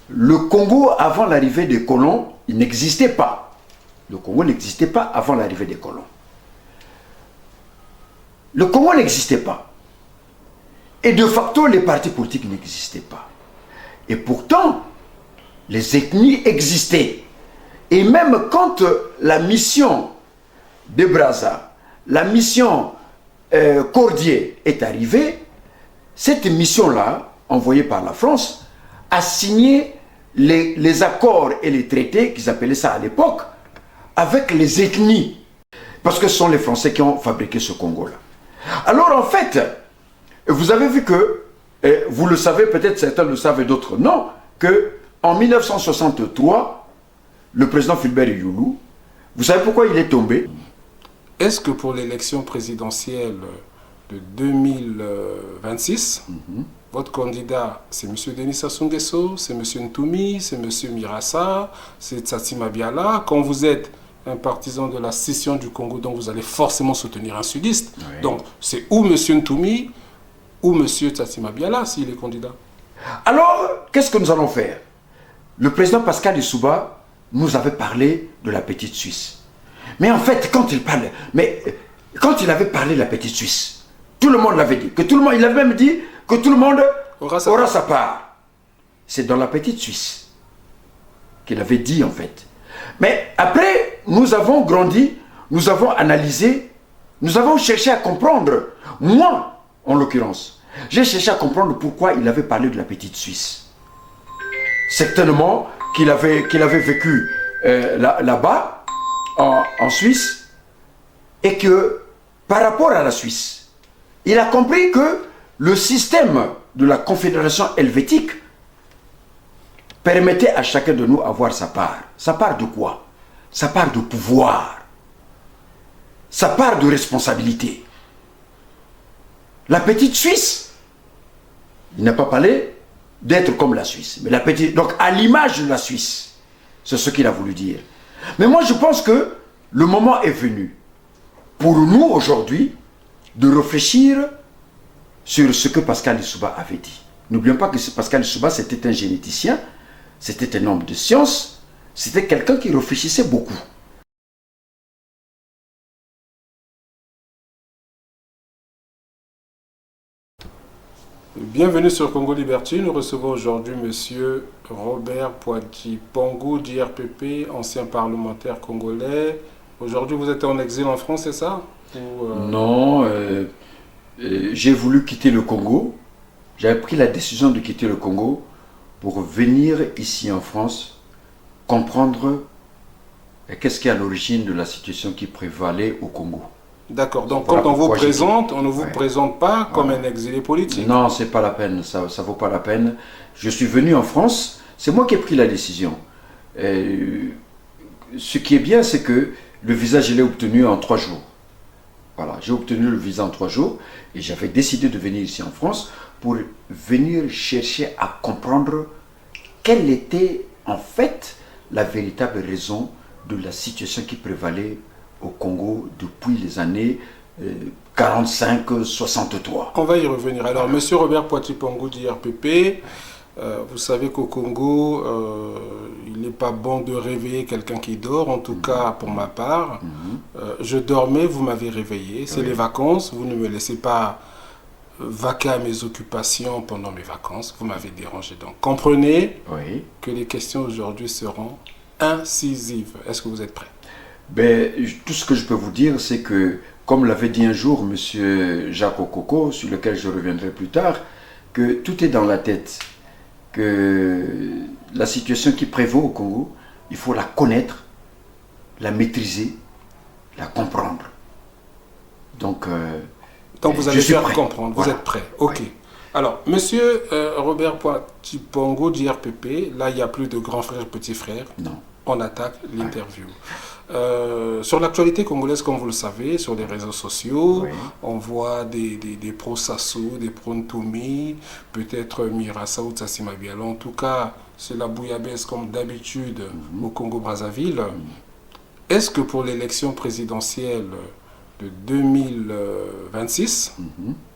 Le Congo, avant l'arrivée des colons, il n'existait pas. Le Congo n'existait pas avant l'arrivée des colons. Le Congo n'existait pas. Et de facto, les partis politiques n'existaient pas. Et pourtant, les ethnies existaient. Et même quand la mission de Brazza, la mission Cordier est arrivée, cette mission-là, envoyée par la France, a signé les accords et les traités, qu'ils appelaient ça à l'époque, avec les ethnies. Parce que ce sont les Français qui ont fabriqué ce Congo-là. Alors en fait, vous avez vu que, vous le savez, peut-être certains le savent et d'autres non, qu'en 1963, le président Fulbert Youlou, vous savez pourquoi il est tombé? Est-ce que pour l'élection présidentielle de 2026, votre candidat, c'est M. Denis Sassou Nguesso, c'est M. Ntoumi, c'est M. Mirassa, c'est Tsatsi Mabiala? Quand vous êtes un partisan de la scission du Congo, donc vous allez forcément soutenir un sudiste. Oui. Donc c'est ou M. Ntoumi ou M. Tsatsi Mabiala s'il est candidat. Alors, qu'est-ce que nous allons faire? Le président Pascal Lissouba nous avait parlé de la petite Suisse. Mais en fait, quand il avait parlé de la petite Suisse, tout le monde l'avait dit. Il avait même dit que tout le monde aura sa part. C'est dans la petite Suisse qu'il avait dit en fait. Mais après, nous avons grandi, nous avons analysé, nous avons cherché à comprendre. Moi, en l'occurrence, j'ai cherché à comprendre pourquoi il avait parlé de la petite Suisse. Certainement qu'il avait vécu là-bas, en Suisse, et que par rapport à la Suisse, il a compris que le système de la Confédération helvétique permettait à chacun de nous avoir sa part. Sa part de quoi? Sa part de pouvoir. Sa part de responsabilité. La petite Suisse, il n'a pas parlé d'être comme la Suisse. Mais la petite, donc à l'image de la Suisse, c'est ce qu'il a voulu dire. Mais moi je pense que le moment est venu pour nous aujourd'hui de réfléchir sur ce que Pascal Lissouba avait dit. N'oublions pas que Pascal Lissouba c'était un généticien, c'était un homme de science, c'était quelqu'un qui réfléchissait beaucoup. Bienvenue sur Congo Liberty. Nous recevons aujourd'hui M. Robert Poiti Pangou d'IRPP, ancien parlementaire congolais. Aujourd'hui, vous êtes en exil en France, c'est ça? Non, j'ai voulu quitter le Congo. J'avais pris la décision de quitter le Congo pour venir ici en France, comprendre qu'est-ce qui est à l'origine de la situation qui prévalait au Congo. D'accord, donc quand on vous présente, on ne vous présente pas comme un exilé politique. Non, c'est pas la peine, ça vaut pas la peine. Je suis venu en France, c'est moi qui ai pris la décision. Ce qui est bien, c'est que le visa, je l'ai obtenu en 3 jours. Voilà, j'ai obtenu le visa en 3 jours et j'avais décidé de venir ici en France pour venir chercher à comprendre quelle était en fait la véritable raison de la situation qui prévalait au Congo depuis les années 45-63. On va y revenir. Alors, M. Robert Poiti Pangou d'IRPP, vous savez qu'au Congo, il n'est pas bon de réveiller quelqu'un qui dort, en tout cas pour ma part. Je dormais, vous m'avez réveillé. C'est les vacances, vous ne me laissez pas vaquer à mes occupations pendant mes vacances. Vous m'avez dérangé. Donc, comprenez que les questions aujourd'hui seront incisives. Est-ce que vous êtes prêts? Ben, tout ce que je peux vous dire, c'est que, comme l'avait dit un jour M. Jacques Okoko, sur lequel je reviendrai plus tard, que tout est dans la tête. Que la situation qui prévaut au Congo, il faut la connaître, la maîtriser, la comprendre. Donc vous allez faire comprendre, vous êtes prêts. Ok. Alors, M. Robert Poiti Pangou d'IRPP, là, il n'y a plus de grand frère, petit frère. Non. On attaque l'interview. Sur l'actualité congolaise, comme vous le savez, sur les réseaux sociaux, on voit des pro-Sassou, des pro-Ntoumi, peut-être Mirassa ou Tsatsi Mabiala. En tout cas, c'est la bouillabaisse comme d'habitude au Congo-Brazzaville. Est-ce que pour l'élection présidentielle de 2026,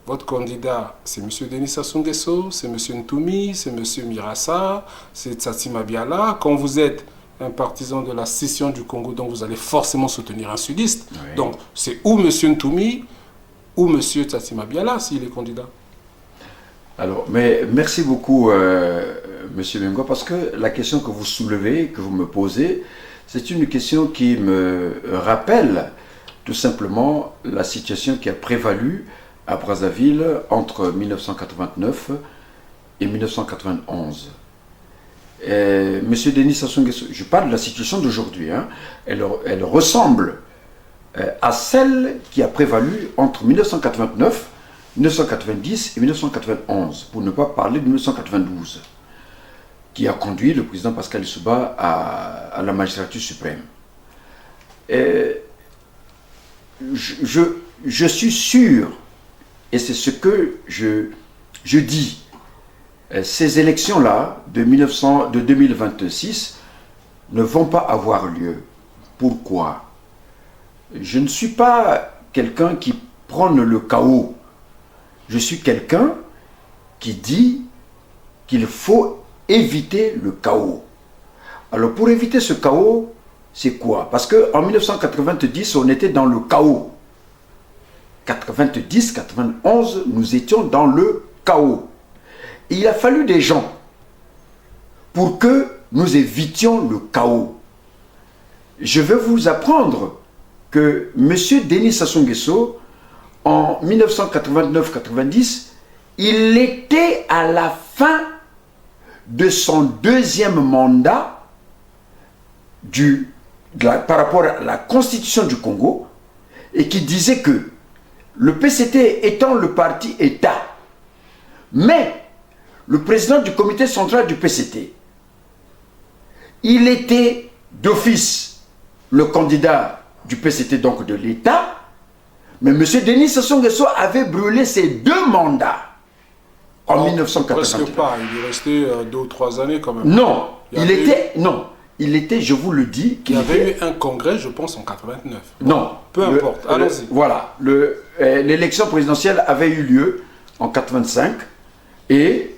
Votre candidat, c'est M. Denis Sassou Nguesso, c'est M. Ntoumi, c'est M. Mirassa, c'est Tsatsi Mabiala. Quand vous êtes un partisan de la scission du Congo, donc vous allez forcément soutenir un sudiste. Oui. Donc c'est ou M. Ntoumi ou M. Tsatsi Mabiala s'il est candidat. Alors, mais merci beaucoup, M. Mengo, parce que la question que vous soulevez, que vous me posez, c'est une question qui me rappelle tout simplement la situation qui a prévalu à Brazzaville entre 1989 et 1991. Monsieur Denis Sassou Nguesso, je parle de la situation d'aujourd'hui, hein, elle ressemble à celle qui a prévalu entre 1989, 1990 et 1991, pour ne pas parler de 1992, qui a conduit le président Pascal Lissouba à la magistrature suprême. Je suis sûr, et c'est ce que je dis, ces élections-là de 2026 ne vont pas avoir lieu. Pourquoi? Je ne suis pas quelqu'un qui prône le chaos. Je suis quelqu'un qui dit qu'il faut éviter le chaos. Alors pour éviter ce chaos, c'est quoi? Parce qu'en 1990, on était dans le chaos. 90, 91, nous étions dans le chaos. Et il a fallu des gens pour que nous évitions le chaos. Je vais vous apprendre que M. Denis Sassou Nguesso, en 1989-90, il était à la fin de son deuxième mandat par rapport à la constitution du Congo, et qui disait que le PCT étant le parti État, mais le président du comité central du PCT, il était d'office le candidat du PCT, donc de l'État, mais M. Denis Sassou Nguesso avait brûlé ses deux mandats en 1989. Presque pas, il est resté 2 ou 3 années quand même. Non, il était, je vous le dis... Il y avait eu un congrès, je pense, en 89. Non. Peu importe, allons-y. Voilà, l'élection présidentielle avait eu lieu en 85 et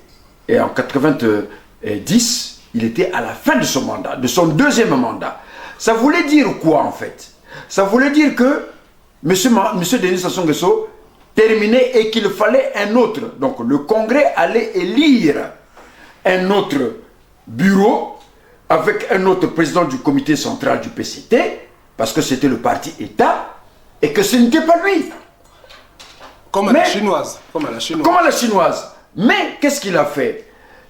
en 90, il était à la fin de son mandat, de son deuxième mandat. Ça voulait dire quoi en fait? Ça voulait dire que M. Denis Sassou Nguesso terminait et qu'il fallait un autre. Donc le Congrès allait élire un autre bureau avec un autre président du comité central du PCT, parce que c'était le parti État, et que ce n'était pas lui. Comme à la chinoise. Comme à la chinoise. Mais qu'est-ce qu'il a fait?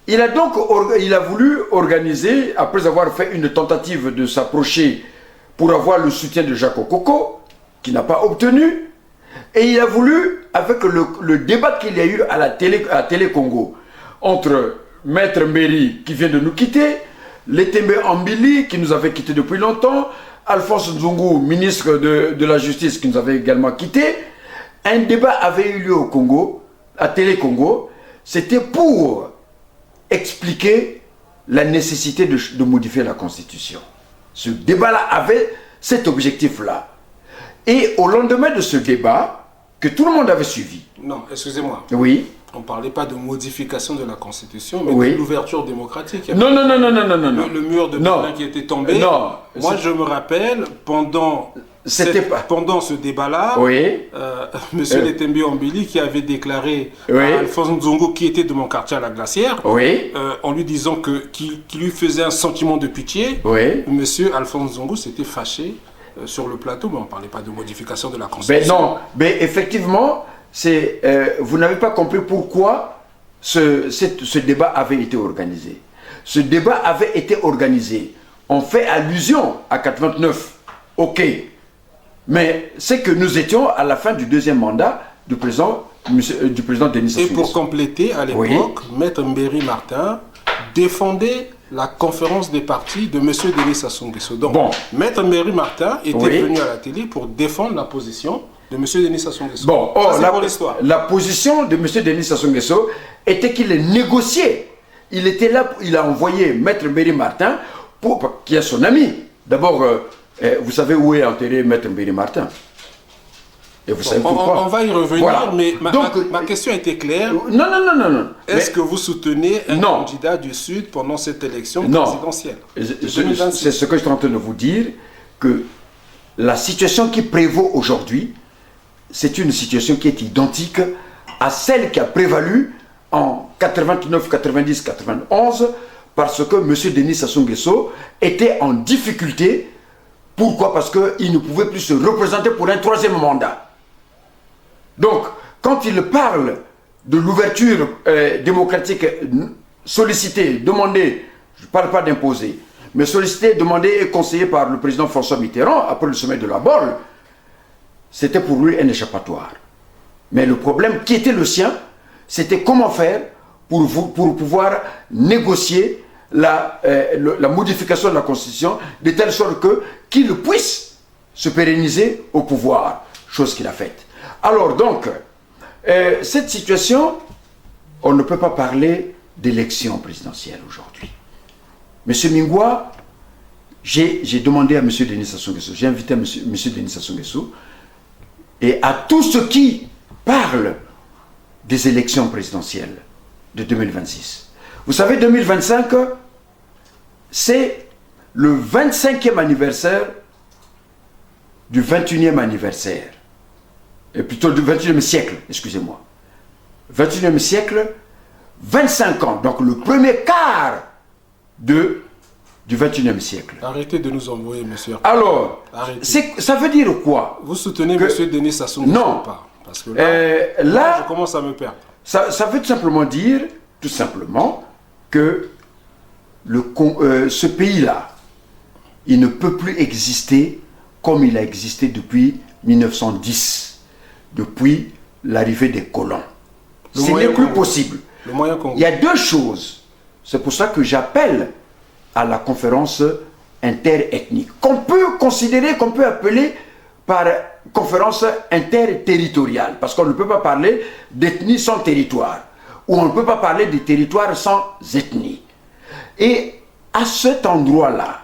Il a voulu organiser, après avoir fait une tentative de s'approcher pour avoir le soutien de Jacques Okoko, qui n'a pas obtenu, et il a voulu, avec le débat qu'il y a eu à Télé Congo, entre Maître Mbéri, qui vient de nous quitter, Letembe Ambili, qui nous avait quittés depuis longtemps, Alphonse Nzungu, ministre de la Justice, qui nous avait également quittés, un débat avait eu lieu au Congo, à Télé Congo. C'était pour expliquer la nécessité de modifier la Constitution. Ce débat-là avait cet objectif-là. Et au lendemain de ce débat, que tout le monde avait suivi... Non, excusez-moi. Oui. On ne parlait pas de modification de la Constitution, mais de l'ouverture démocratique. Non. Le mur de Berlin qui était tombé. Non. Moi, je me rappelle, pendant ce débat-là, M. Letembe Ambili qui avait déclaré à Alphonse Nzongo, qui était de mon quartier à la Glacière, en lui disant qu'il lui faisait un sentiment de pitié, M. Alphonse Nzongo s'était fâché sur le plateau, mais on ne parlait pas de modification de la Constitution. Mais non, mais effectivement, vous n'avez pas compris pourquoi ce débat avait été organisé. Ce débat avait été organisé. On fait allusion à 89, ok. Mais c'est que nous étions à la fin du deuxième mandat du président Denis Sassou Nguesso. Et pour compléter, à l'époque, Maître Mbéri Martin défendait la conférence des partis de M. Denis Sassou Nguesso. Donc, Maître Mbéri Martin était venu à la télé pour défendre la position de M. Denis Sassou Nguesso. Bon, la position de M. Denis Sassou Nguesso était qu'il négociait. Il était là, il a envoyé Maître Mbéri Martin, qui est son ami. D'abord, vous savez où est enterré Maître Mbéri Martin? Et vous savez pourquoi? On va y revenir, voilà. Mais ma question était claire. Non. Est-ce que vous soutenez un candidat du Sud pendant cette élection présidentielle? C'est ce que je suis en train de vous dire, que la situation qui prévaut aujourd'hui, c'est une situation qui est identique à celle qui a prévalu en 89, 90, 91, parce que M. Denis Sassou Nguesso était en difficulté. Pourquoi? Parce qu'il ne pouvait plus se représenter pour un troisième mandat. Donc, quand il parle de l'ouverture démocratique sollicitée, demandée, je ne parle pas d'imposer, mais sollicitée, demandée et conseillée par le président François Mitterrand après le sommet de la Bolle, c'était pour lui un échappatoire. Mais le problème qui était le sien, c'était comment faire pour pouvoir négocier la modification de la Constitution de telle sorte qu'il puisse se pérenniser au pouvoir, chose qu'il a faite. Alors donc, cette situation, on ne peut pas parler d'élection présidentielle aujourd'hui. Monsieur Mingwa, j'ai demandé à M. Denis Sassou Nguesso, j'ai invité M. Denis Sassou Nguesso, et à tous ceux qui parlent des élections présidentielles de 2026. Vous savez, 2025, c'est le 25e anniversaire du 21e anniversaire. Et plutôt du 21e siècle, excusez-moi. 21e siècle, 25 ans, donc le premier quart du 21e siècle. Arrêtez de nous envoyer, monsieur. Alors, ça veut dire quoi? Vous soutenez monsieur Denis Sassou Nguesso ou pas? Parce que là, je commence à me perdre. Ça veut tout simplement dire, que ce pays-là, il ne peut plus exister comme il a existé depuis 1910. Depuis l'arrivée des colons. Ce n'est plus possible. Il y a deux choses. C'est pour ça que j'appelle à la conférence interethnique, qu'on peut considérer, qu'on peut appeler par conférence interterritoriale, parce qu'on ne peut pas parler d'ethnie sans territoire, ou on ne peut pas parler de territoire sans ethnie. Et à cet endroit-là,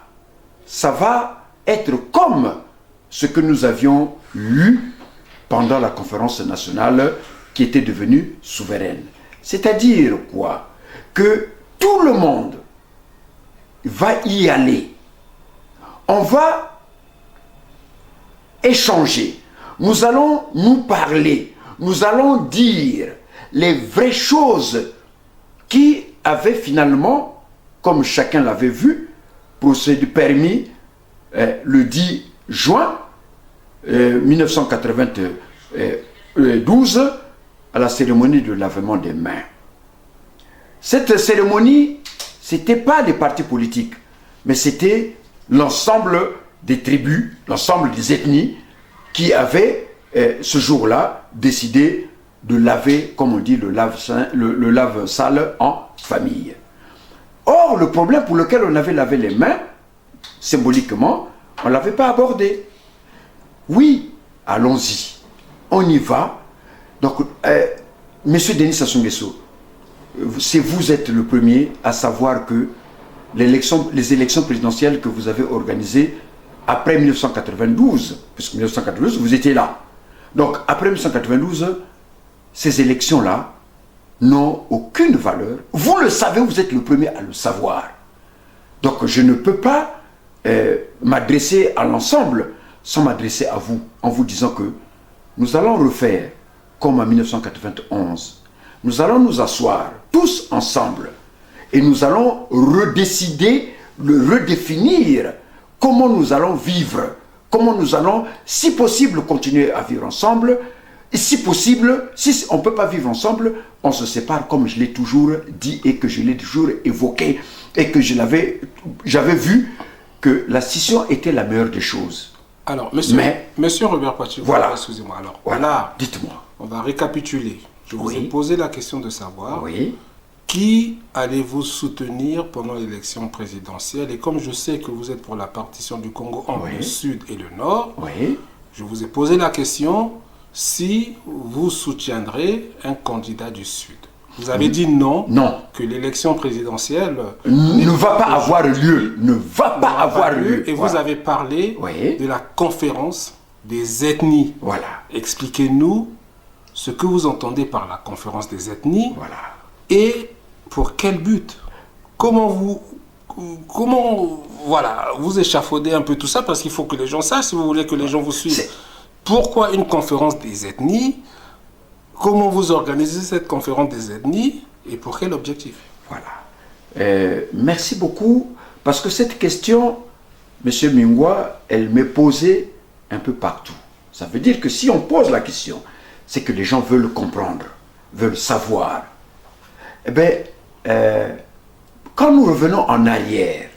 ça va être comme ce que nous avions eu pendant la conférence nationale qui était devenue souveraine. C'est-à-dire quoi? Que tout le monde va y aller. On va échanger. Nous allons nous parler. Nous allons dire les vraies choses qui avaient finalement, comme chacun l'avait vu, permis le 10 juin 1992 à la cérémonie de lavement des mains. Cette cérémonie, ce n'était pas des partis politiques, mais c'était l'ensemble des tribus, l'ensemble des ethnies qui avaient ce jour-là décidé de laver, comme on dit, le lave-sale en famille. Or, le problème pour lequel on avait lavé les mains, symboliquement, on ne l'avait pas abordé. Oui, allons-y, on y va. Donc, Monsieur Denis Sassou Nguesso, vous êtes le premier à savoir que les élections présidentielles que vous avez organisées après 1992, puisque 1992, vous étiez là. Donc, après 1992, ces élections-là n'ont aucune valeur. Vous le savez, vous êtes le premier à le savoir. Donc, je ne peux pas m'adresser à l'ensemble sans m'adresser à vous, en vous disant que nous allons refaire comme en 1991. Nous allons nous asseoir tous ensemble et nous allons redécider, redéfinir comment nous allons vivre, comment nous allons, si possible, continuer à vivre ensemble. Et si possible, si on ne peut pas vivre ensemble, on se sépare comme je l'ai toujours dit et que je l'ai toujours évoqué et que j'avais vu que la scission était la meilleure des choses. Alors, monsieur Robert Poitier, voilà. Excusez-moi. Alors, voilà. Dites-moi. On va récapituler. Je vous ai posé la question de savoir oui. Qui allez-vous soutenir pendant l'élection présidentielle? Et comme je sais que vous êtes pour la partition du Congo entre le Sud et le Nord, je vous ai posé la question si vous soutiendrez un candidat du Sud. Vous avez dit non, que l'élection présidentielle ne va pas avoir lieu. Ne va pas avoir lieu. Et vous avez parlé de la conférence des ethnies. Voilà. Expliquez-nous ce que vous entendez par la conférence des ethnies. Voilà. Et pour quel but? Comment voilà, vous échafaudez un peu tout ça, parce qu'il faut que les gens sachent, si vous voulez que les gens vous suivent. Pourquoi une conférence des ethnies? Comment vous organisez cette conférence des ethnies et pour quel objectif? Voilà. Merci beaucoup, parce que cette question, M. Mingwa, elle m'est posée un peu partout. Ça veut dire que si on pose la question, c'est que les gens veulent comprendre, veulent savoir. Eh bien, quand nous revenons en arrière,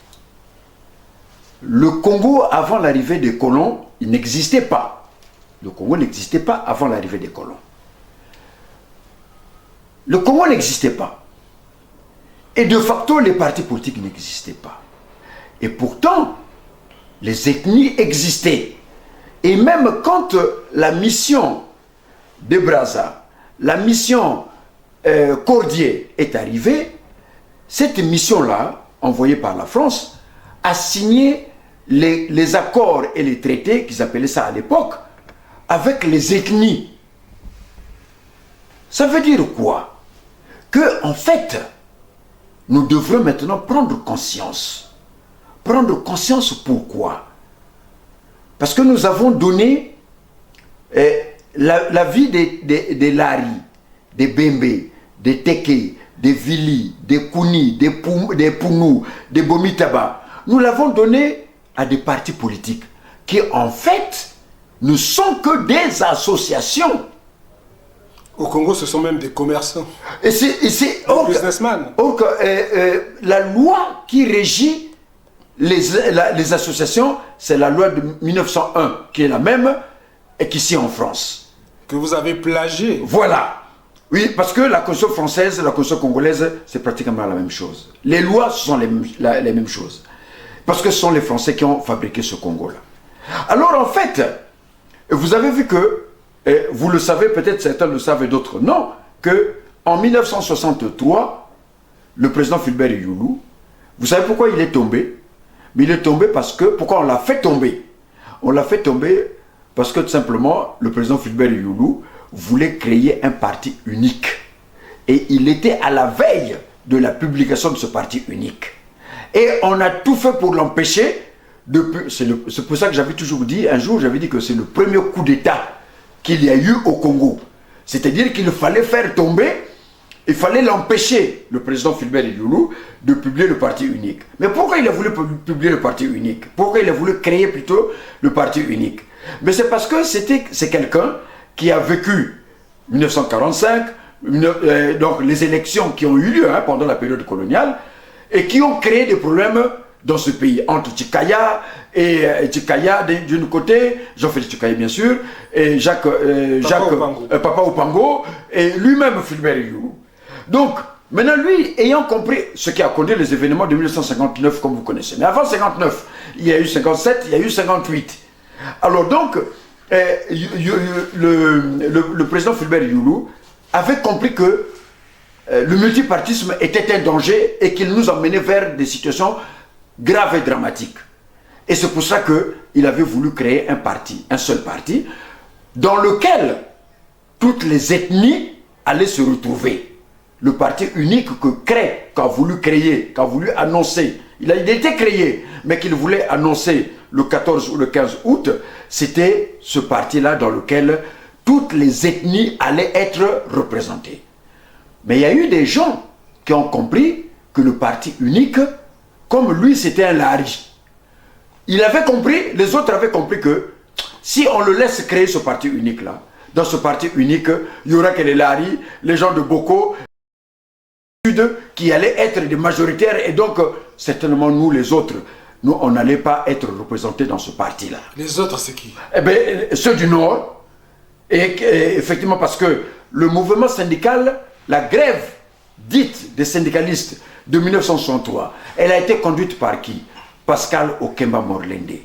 le Congo, avant l'arrivée des colons, il n'existait pas. Le Congo n'existait pas avant l'arrivée des colons. Le Congo n'existait pas. Et de facto, les partis politiques n'existaient pas. Et pourtant, les ethnies existaient. Et même quand la mission de Brazza, la mission Cordier est arrivée, cette mission-là, envoyée par la France, a signé les accords et les traités, qu'ils appelaient ça à l'époque, avec les ethnies. Ça veut dire quoi? Que, en fait, nous devrons maintenant prendre conscience. Prendre conscience pourquoi? Parce que nous avons donné la vie des Lari, des Bembe, des Teke, des Vili, des Kouni, des Pounou, des Bomitaba. Nous l'avons donné à des partis politiques qui, en fait, ne sont que des associations. Au Congo, ce sont même des commerçants. Et c'est businessmen. La loi qui régit les associations, c'est la loi de 1901, qui est la même et qu'ici en France. Que vous avez plagié. Voilà. Oui, parce que la Constitution française et la Constitution congolaise, c'est pratiquement la même chose. Les lois sont les mêmes choses. Parce que ce sont les Français qui ont fabriqué ce Congo-là. Alors en fait, vous avez vu que, vous le savez, peut-être certains le savent et d'autres non, que en 1963, le président Fulbert Youlou, vous savez pourquoi il est tombé? Mais il est tombé parce que, pourquoi on l'a fait tomber? On l'a fait tomber parce que tout simplement, le président Fulbert Youlou voulait créer un parti unique. Et il était à la veille de la publication de ce parti unique. Et on a tout fait pour l'empêcher. C'est pour ça que j'avais toujours dit, un jour j'avais dit que c'est le premier coup d'État qu'il y a eu au Congo. C'est-à-dire qu'il fallait faire tomber, il fallait l'empêcher, le président Fulbert Youlou, de publier le parti unique. Mais pourquoi il a voulu publier le parti unique? Pourquoi il a voulu créer plutôt le parti unique? Mais c'est parce que c'est quelqu'un qui a vécu 1945, donc les élections qui ont eu lieu pendant la période coloniale, et qui ont créé des problèmes dans ce pays, entre Tchikaya et Tchikaya d'un côté, Jean-Félix Tchikaya bien sûr, et Papa Opango, et lui-même Fulbert Youlou. Donc, maintenant lui, ayant compris ce qui a conduit les événements de 1959, comme vous connaissez, mais avant 59, il y a eu 57, il y a eu 58. Alors donc, le président Fulbert Youlou avait compris que le multipartisme était un danger et qu'il nous emmenait vers des situations graves et dramatiques. Et c'est pour ça qu'il avait voulu créer un parti, un seul parti, dans lequel toutes les ethnies allaient se retrouver. Le parti unique qu'a voulu créer, qu'a voulu annoncer, il a été créé, mais qu'il voulait annoncer le 14 ou le 15 août, c'était ce parti-là dans lequel toutes les ethnies allaient être représentées. Mais il y a eu des gens qui ont compris que le parti unique, comme lui c'était un Lari, il avait compris, les autres avaient compris que si on le laisse créer ce parti unique-là, dans ce parti unique, il n'y aura que les Lari, les gens de Boko, qui allaient être des majoritaires, et donc certainement nous les autres, nous on n'allait pas être représentés dans ce parti-là. Les autres c'est qui? Eh bien, ceux du Nord, et effectivement parce que le mouvement syndical, la grève dite des syndicalistes de 1963, elle a été conduite par qui? Pascal Okemba Morlende.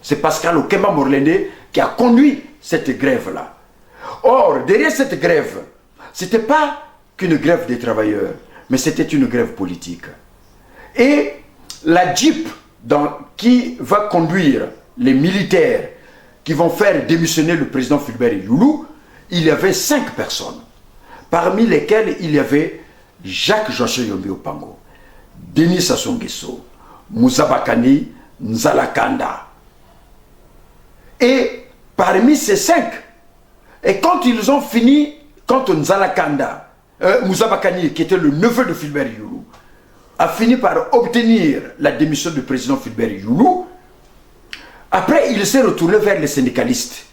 C'est Pascal Okemba Morlende qui a conduit cette grève-là. Or, derrière cette grève, ce n'était pas qu'une grève des travailleurs, mais c'était une grève politique. Et la Jeep qui va conduire les militaires qui vont faire démissionner le président Fulbert Youlou, il y avait 5 personnes, parmi lesquelles il y avait Jacques-Joachim Yombi Opango, Denis Sassou Nguesso, Moussa Bakani, Nzala Kanda. Et parmi ces 5, et quand ils ont fini, quand Nzala Kanda, Moussa Bakani, qui était le neveu de Fulbert Youlou, a fini par obtenir la démission du président Fulbert Youlou, après il s'est retourné vers les syndicalistes.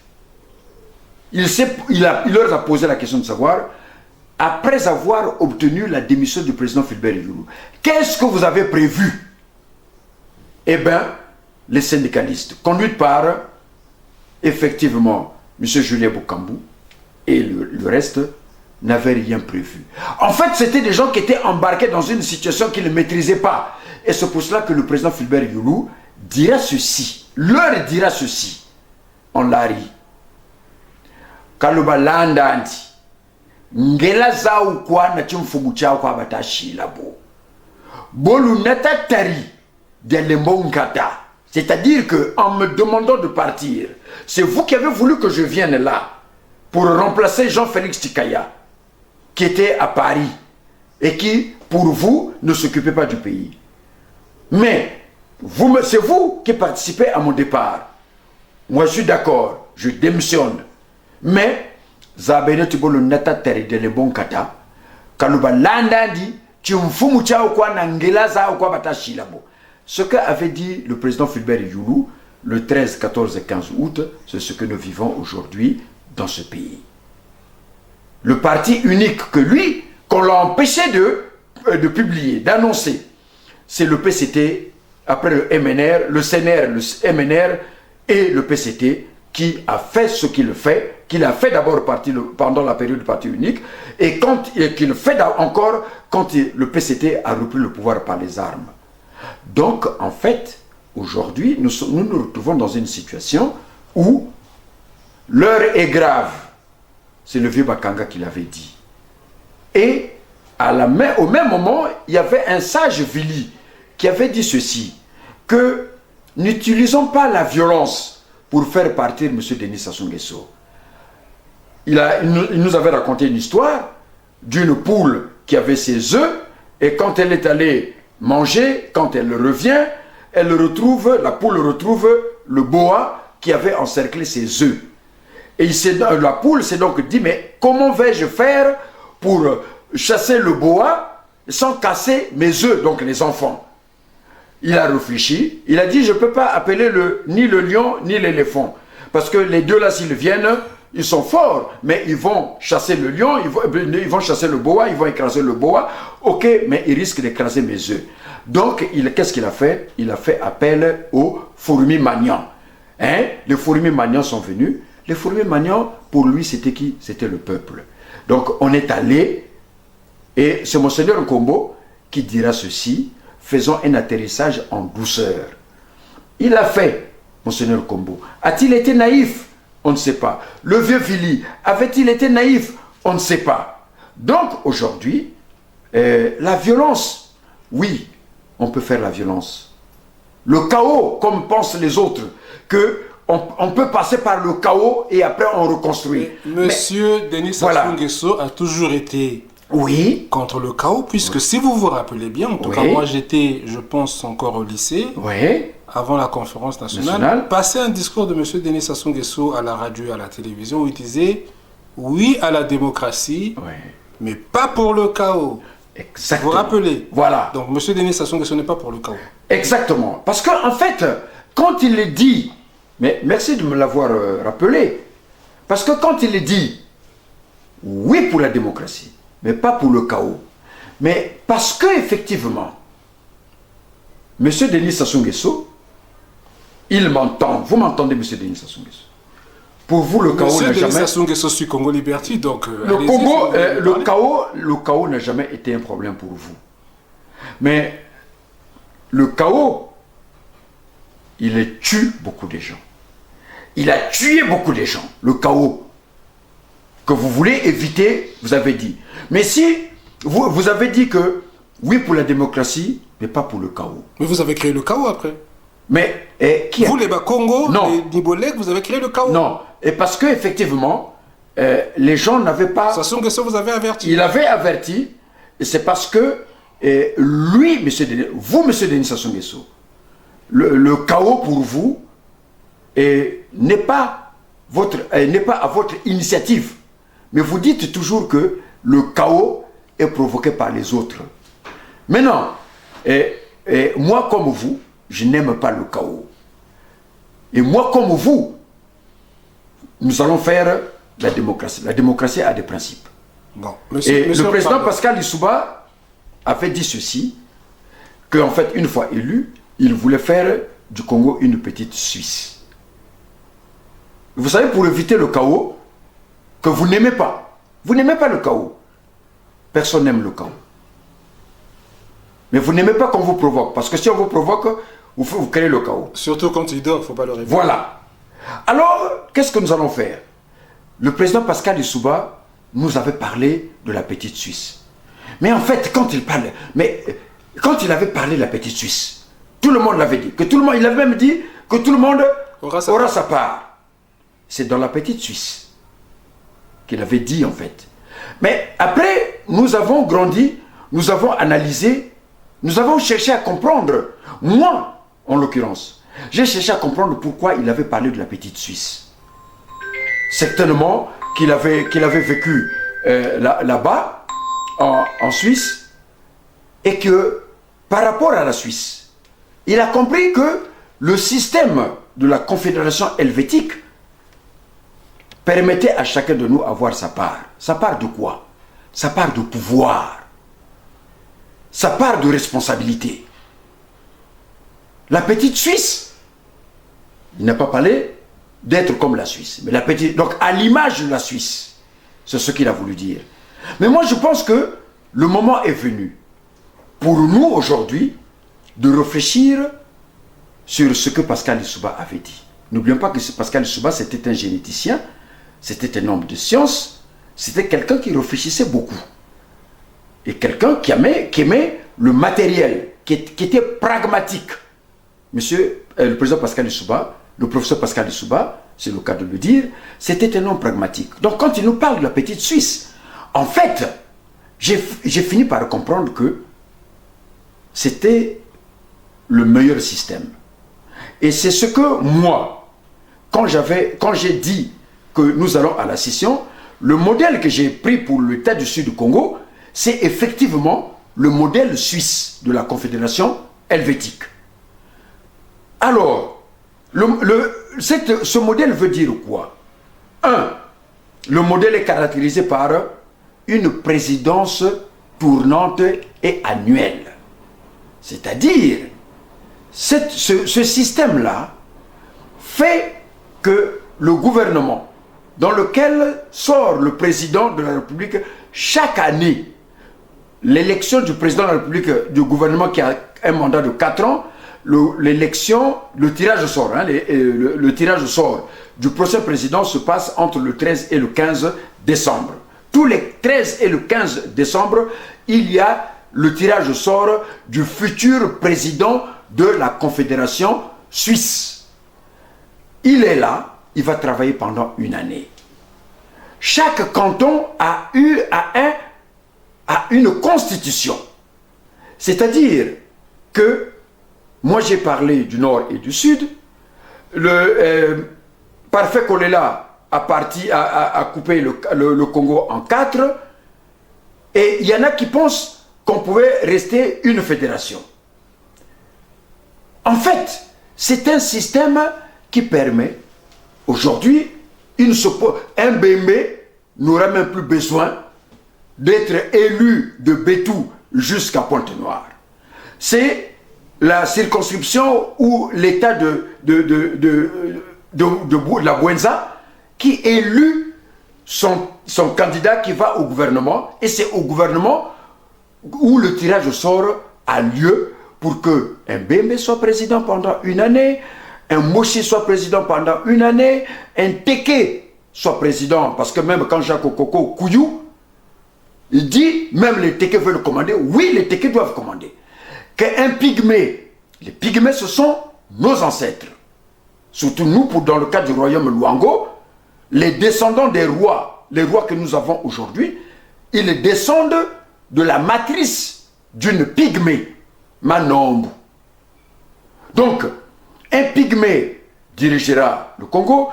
Il leur a posé la question de savoir, après avoir obtenu la démission du président Fulbert Youlou, qu'est-ce que vous avez prévu? Eh bien, les syndicalistes, conduits par, effectivement, M. Julien Bokambou et le reste, n'avaient rien prévu. En fait, c'était des gens qui étaient embarqués dans une situation qu'ils ne maîtrisaient pas. Et c'est pour cela que le président Fulbert Youlou dira ceci, leur dira ceci, en lari. Kaluba landanti, ngela zao kwa na chimfumu chao kwa batashi labo. Bolu natatari de lembongata. C'est-à-dire que en me demandant de partir, c'est vous qui avez voulu que je vienne là pour remplacer Jean-Félix Tikaya, qui était à Paris et qui, pour vous, ne s'occupait pas du pays. Mais c'est vous qui participez à mon départ. Moi, je suis d'accord, je démissionne. Mais, Zabene Tibolo Nata Teri de Lebonkata, Kaluba Landandi, Tumfumu Chao Kwa Nangela Zao Kwa Batashi Labo. Ce qu'avait dit le président Fulbert Youlou le 13, 14 et 15 août, c'est ce que nous vivons aujourd'hui dans ce pays. Le parti unique que lui, qu'on l'a empêché de publier, d'annoncer, c'est le PCT, après le MNR, le CNR, le MNR et le PCT, qui a fait ce qu'il fait, qu'il a fait d'abord pendant la période du parti unique, et qu'il fait encore quand le PCT a repris le pouvoir par les armes. Donc, en fait, aujourd'hui, nous nous retrouvons dans une situation où l'heure est grave. C'est le vieux Bakanga qui l'avait dit. Et au même moment, il y avait un sage Vili qui avait dit ceci, que n'utilisons pas la violence pour faire partir M. Denis Sassou Nguesso. Il nous avait raconté une histoire d'une poule qui avait ses œufs, et quand elle est allée manger, quand elle revient, la poule retrouve le boa qui avait encerclé ses œufs. Et la poule s'est donc dit, mais comment vais-je faire pour chasser le boa sans casser mes œufs, donc les enfants? Il a réfléchi, il a dit, je ne peux pas appeler ni le lion ni l'éléphant. Parce que les deux là, s'ils viennent, ils sont forts, mais ils vont chasser le lion, ils vont chasser le boa, ils vont écraser le boa. Ok, mais ils risquent d'écraser mes œufs. Donc, qu'est-ce qu'il a fait? Il a fait appel aux fourmis magnans. Les fourmis magnans sont venus. Les fourmis magnans, pour lui, c'était qui? C'était le peuple. Donc, on est allé, et c'est Monseigneur Nkombo qui dira ceci, faisons un atterrissage en douceur. Il a fait, Monseigneur Nkombo. A-t-il été naïf? On ne sait pas. Le vieux Vili, avait-il été naïf? On ne sait pas. Donc, aujourd'hui, la violence, oui, on peut faire la violence. Le chaos, comme pensent les autres, qu'on peut passer par le chaos et après on reconstruit. Monsieur Denis Sassou Nguesso a toujours été contre le chaos, puisque si vous vous rappelez bien, en tout cas moi j'étais, je pense, encore au lycée, avant la conférence nationale, passait un discours de monsieur Denis Sassou Nguesso à la radio et à la télévision où il disait oui à la démocratie, mais pas pour le chaos. Exactement. Vous vous rappelez? Voilà. Donc monsieur Denis Sassou Nguesso n'est pas pour le chaos. Exactement. Parce qu'en fait, quand il est dit, mais merci de me l'avoir rappelé, parce que quand il est dit oui pour la démocratie, mais pas pour le chaos, mais parce que effectivement, M. Denis Sassou Nguesso, il m'entend. Vous m'entendez, M. Denis Sassou Nguesso? Pour vous, le chaos n'a jamais... Denis Sassou Nguesso suit Congo Liberty, donc... le chaos n'a jamais été un problème pour vous. Mais le chaos, il tue beaucoup de gens. Il a tué beaucoup de gens. Le chaos que vous voulez éviter, vous avez dit. Mais si vous avez dit que oui pour la démocratie, mais pas pour le chaos. Mais vous avez créé le chaos après. Mais vous, les Bakongo, non. les Nibolek, vous avez créé le chaos. Non. Et parce que effectivement, les gens n'avaient pas... Sassou Nguesso vous avez averti. Il avait averti, et c'est parce que lui, monsieur Denis Sassou Nguesso, le chaos pour vous n'est pas à votre initiative. Mais vous dites toujours que le chaos est provoqué par les autres. Maintenant, moi comme vous, je n'aime pas le chaos. Et moi comme vous, nous allons faire la démocratie. La démocratie a des principes. Bon, le président Pascal Lissouba avait dit ceci, qu'en fait, une fois élu, il voulait faire du Congo une petite Suisse. Vous savez, pour éviter le chaos, que vous n'aimez pas. Vous n'aimez pas le chaos. Personne n'aime le chaos. Mais vous n'aimez pas qu'on vous provoque. Parce que si on vous provoque, vous créez le chaos. Surtout quand il dort, il ne faut pas le réveiller. Voilà. Alors, qu'est-ce que nous allons faire? Le président Pascal Lissouba nous avait parlé de la petite Suisse. Mais en fait, quand il avait parlé de la petite Suisse, tout le monde l'avait dit. Il avait même dit que tout le monde aura sa part. C'est dans la petite Suisse qu'il avait dit en fait. Mais après, nous avons grandi, nous avons analysé, nous avons cherché à comprendre. Moi, en l'occurrence, j'ai cherché à comprendre pourquoi il avait parlé de la petite Suisse. Certainement qu'il avait vécu là-bas, en Suisse, et que par rapport à la Suisse, il a compris que le système de la Confédération helvétique permettait à chacun de nous avoir sa part. Sa part de quoi? Sa part de pouvoir. Sa part de responsabilité. La petite Suisse, il n'a pas parlé d'être comme la Suisse. Mais la petite, donc à l'image de la Suisse, c'est ce qu'il a voulu dire. Mais moi je pense que le moment est venu pour nous aujourd'hui de réfléchir sur ce que Pascal Lissouba avait dit. N'oublions pas que Pascal Lissouba c'était un généticien, c'était un homme de science, c'était quelqu'un qui réfléchissait beaucoup. Et quelqu'un qui aimait le matériel, qui était pragmatique. Le président Pascal Lissouba, le professeur Pascal Lissouba, c'est le cas de le dire, c'était un homme pragmatique. Donc quand il nous parle de la petite Suisse, en fait, j'ai fini par comprendre que c'était le meilleur système. Et c'est ce que moi, quand j'ai dit que nous allons à la scission, le modèle que j'ai pris pour l'État du Sud du Congo, c'est effectivement le modèle suisse de la Confédération helvétique. Alors, ce modèle veut dire quoi? Le modèle est caractérisé par une présidence tournante et annuelle. C'est-à-dire, ce système-là fait que le gouvernement dans lequel sort le président de la République chaque année, l'élection du président de la République, du gouvernement qui a un mandat de 4 ans, le tirage au sort, le tirage au sort du prochain président se passe entre le 13 et le 15 décembre. Tous les 13 et le 15 décembre, il y a le tirage au sort du futur président de la Confédération suisse. Il est là, il va travailler pendant une année. Chaque canton a une constitution. C'est-à-dire que, moi j'ai parlé du nord et du sud, Parfait Kolela a coupé le Congo en 4, et il y en a qui pensent qu'on pouvait rester une fédération. En fait, c'est un système qui permet, aujourd'hui, un BMB n'aura même plus besoin d'être élu de Bétou jusqu'à Pointe-Noire. C'est la circonscription où l'État de la Bouenza qui élut son candidat qui va au gouvernement, et c'est au gouvernement où le tirage au sort a lieu pour que un BMB soit président pendant une année, un Moshi soit président pendant une année, un Teke soit président, parce que même quand Jacques Okoko Kouyou, il dit, même les Teke veulent commander, oui, les Teke doivent commander. Qu'un pygmée, les pygmées ce sont nos ancêtres, surtout nous, dans le cas du royaume Luango, les descendants des rois, les rois que nous avons aujourd'hui, ils descendent de la matrice d'une pygmée, Manombo. Donc, un pygmée dirigera le Congo,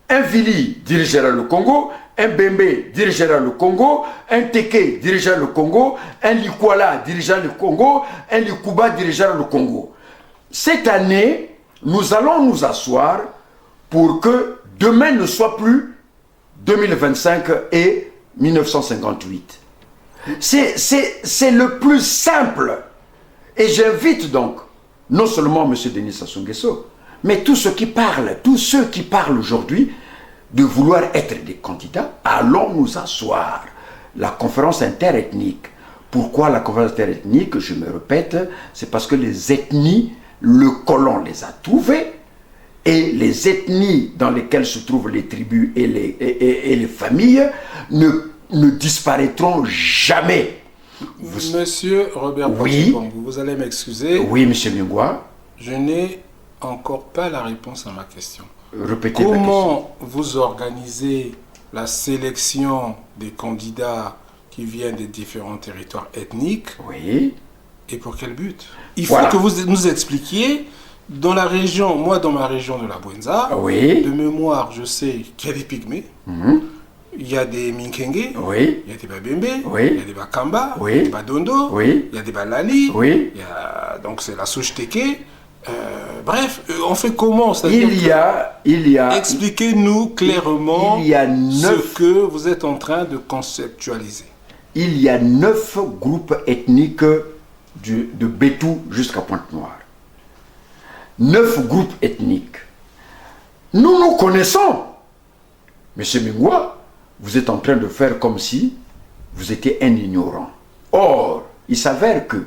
un Vili dirigera le Congo, un Bembe dirigera le Congo, un Teke dirigera le Congo, un Likwala dirigera le Congo, un Likuba dirigera le Congo. Cette année, nous allons nous asseoir pour que demain ne soit plus 2025 et 1958. C'est le plus simple. Et j'invite donc, non seulement M. Denis Sassou Nguesso, mais tous ceux qui parlent aujourd'hui de vouloir être des candidats, allons nous asseoir. La conférence interethnique. Pourquoi la conférence interethnique? Je me répète, c'est parce que les ethnies, le colon les a trouvées, et les ethnies dans lesquelles se trouvent les tribus et les familles ne disparaîtront jamais. Monsieur Robert Poitipongo, vous allez m'excuser. Oui, monsieur Mingwa. Je n'ai encore pas la réponse à ma question. Répétez Comment ma question. vous organisez la sélection des candidats qui viennent des différents territoires ethniques? Oui. Et pour quel but? Il Voilà. faut que vous nous expliquiez. Dans la région, moi dans ma région de la Bouenza, Oui. de mémoire, je sais qu'il y a des pygmées, Mhm. il y a des Minkenge, Oui. il y a des Babembe, Oui. il y a des Bakamba, Oui. il y a des Badondo, Oui. il y a des Balali, Oui. il y a, donc c'est la souche Teke. Bref, on fait comment? C'est-à-dire Il y a expliquez-nous clairement il y a ce 9 que vous êtes en train de conceptualiser. il y a 9 groupes ethniques de Bétou jusqu'à Pointe-Noire. 9 groupes ethniques. Nous connaissons. Monsieur Mingwa, vous êtes en train de faire comme si vous étiez un ignorant. Or, il s'avère que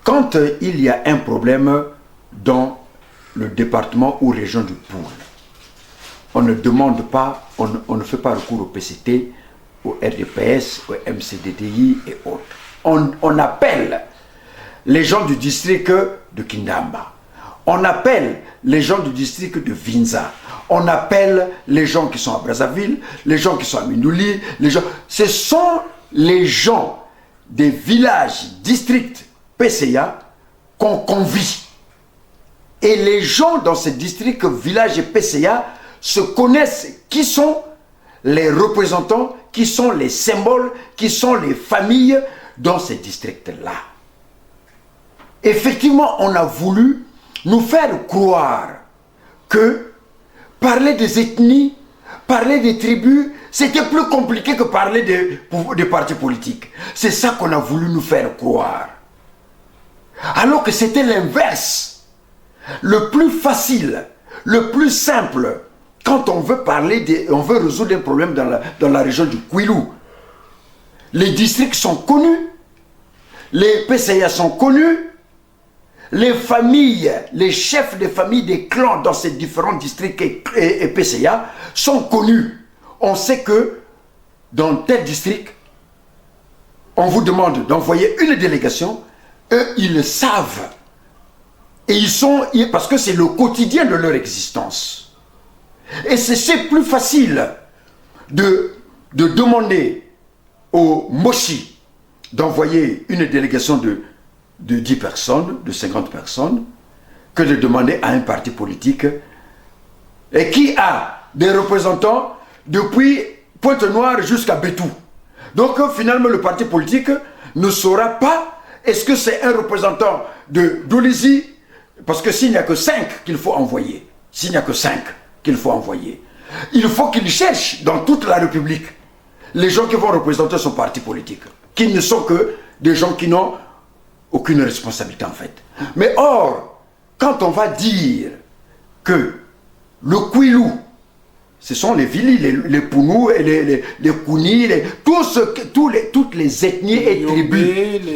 quand il y a un problème dans le département ou région du Poul, on ne demande pas, on ne fait pas recours au PCT, au RDPS, au MCDDI et autres. On appelle les gens du district de Kindamba. On appelle les gens du district de Vinza. On appelle les gens qui sont à Brazzaville, les gens qui sont à Mindouli, ce sont les gens des villages, districts PCA qu'on convie. Et les gens dans ces districts, villages et PCA se connaissent qui sont les représentants, qui sont les symboles, qui sont les familles dans ces districts-là. Effectivement, on a voulu nous faire croire que parler des ethnies, parler des tribus, c'était plus compliqué que parler des partis politiques. C'est ça qu'on a voulu nous faire croire. Alors que c'était l'inverse. Le plus facile, le plus simple, quand on veut on veut résoudre un problème dans la région du Kwilu. Les districts sont connus, les PCA sont connus, les familles, les chefs de famille des clans dans ces différents districts et PCA sont connus. On sait que dans tel district, on vous demande d'envoyer une délégation, eux ils le savent. Et parce que c'est le quotidien de leur existence. Et c'est plus facile de demander aux Moshi d'envoyer une délégation de 10 personnes, de 50 personnes, que de demander à un parti politique et qui a des représentants depuis Pointe-Noire jusqu'à Bétou. Donc finalement le parti politique ne saura pas est-ce que c'est un représentant de Dolizy, parce que s'il n'y a que 5 qu'il faut envoyer, s'il n'y a que 5 qu'il faut envoyer, il faut qu'il cherche dans toute la République les gens qui vont représenter son parti politique, qui ne sont que des gens qui n'ont aucune responsabilité en fait. Mais or, quand on va dire que le Kwilu, ce sont les Vili, les Pounou, et les Kouni, toutes les ethnies et tribus,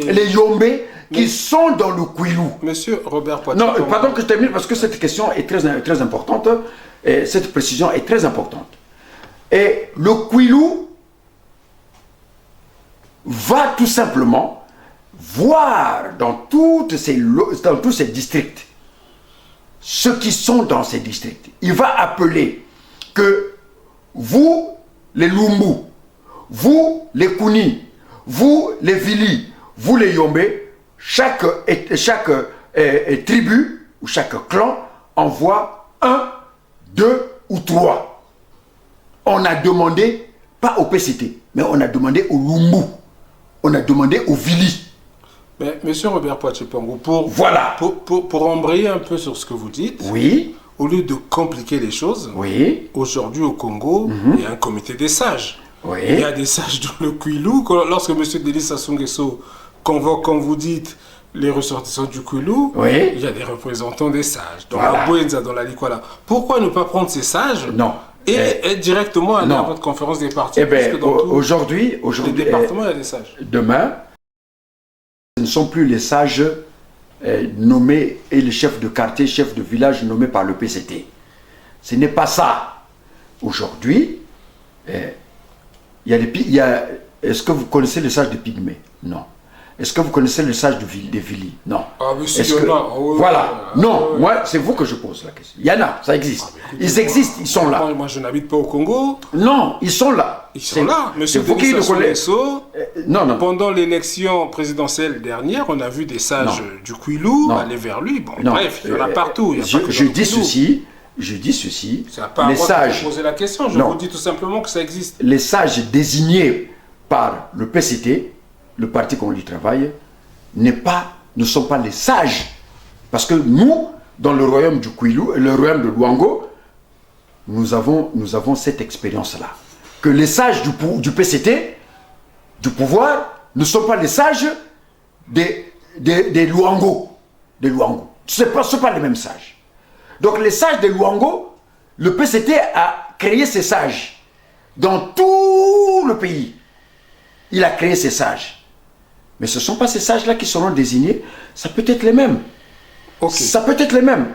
les Yombe, qui sont dans le Kwilu. Monsieur Robert Poitipongo. Non, pardon que je termine parce que cette question est très importante, et cette précision est très importante. Et le Kwilu va tout simplement voir dans tous ces districts ceux qui sont dans ces districts. Il va appeler que vous, les Lumbu, vous, les Kuni, vous, les Vili, vous, les Yombe, chaque tribu ou chaque clan envoie 1, 2 ou 3. On a demandé, pas au PCT, mais on a demandé au Lumbu, on a demandé au Vili. Mais, monsieur Robert Poitier-Pongou, pour embrayer un peu sur ce que vous dites, oui, au lieu de compliquer les choses, oui, aujourd'hui au Congo, il y a un comité des sages. oui. Il y a des sages dans le Kwilu. Lorsque M. Denis Sassou Nguesso convoque, comme vous dites, les ressortissants du Kwilu, oui, il y a des représentants des sages. Dans voilà. la Bouenza, dans la Likwala. Pourquoi ne pas prendre ces sages non. et directement aller à votre conférence des partis? Eh bien, aujourd'hui, les départements, il y a des sages. Demain, ce ne sont plus les sages nommés et les chefs de quartier, chefs de village nommés par le PCT. Ce n'est pas ça. Aujourd'hui, est-ce que vous connaissez le sage de Pygmée? Non. Est-ce que vous connaissez le sage des Vili? Non. Ah, mais si, il y en a. Voilà. Non, moi, c'est vous que je pose la question. Il y en a, ça existe. Ils existent, ils sont là. Moi, je n'habite pas au Congo. Non, ils sont là. Ils sont là. Monsieur vous qui le connaissez. Non. Pendant l'élection présidentielle dernière, on a vu des sages du Kwilu aller vers lui. Bon, bref, il y en a partout. Je dis ceci. Les sages. Poser la question. Je vous dis tout simplement que ça existe. Les sages désignés par le PCT, le parti qu'on lui travaille, ne sont pas les sages. Parce que nous, dans le royaume du Kwilu, le royaume de Luango, nous avons cette expérience-là. Que les sages du PCT, du pouvoir, ne sont pas les sages des Luango. Ce ne sont pas les mêmes sages. Donc les sages de Luango, le PCT a créé ces sages dans tout le pays. Il a créé ces sages. Mais ce ne sont pas ces sages-là qui seront désignés. Ça peut être les mêmes. Okay. Ça peut être les mêmes.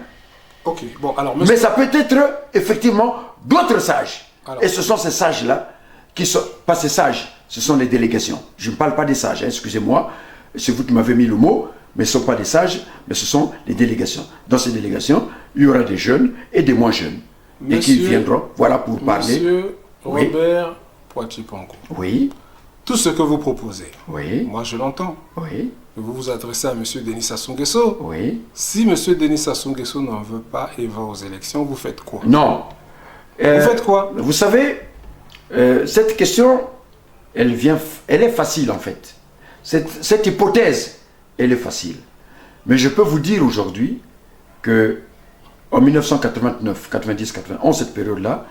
Ok. Bon, alors, mais ça peut être effectivement d'autres sages. Alors. Et ce sont ces sages-là qui sont... Pas ces sages, ce sont les délégations. Je ne parle pas des sages, hein, excusez-moi. C'est vous qui m'avez mis le mot. Mais ce ne sont pas des sages, mais ce sont les délégations. Dans ces délégations, il y aura des jeunes et des moins jeunes. Et qui viendront, voilà, pour parler. Monsieur Robert Poitier-Pongou. Oui. Tout ce que vous proposez, oui, moi je l'entends. Oui. Vous vous adressez à M. Denis Sassou Nguesso. Oui. Si M. Denis Sassou Nguesso n'en veut pas et va aux élections, vous faites quoi? Non. Vous faites quoi? Vous savez, cette question, elle est facile en fait. Cette hypothèse, elle est facile. Mais je peux vous dire aujourd'hui que en 1989, 90, 91, cette période-là,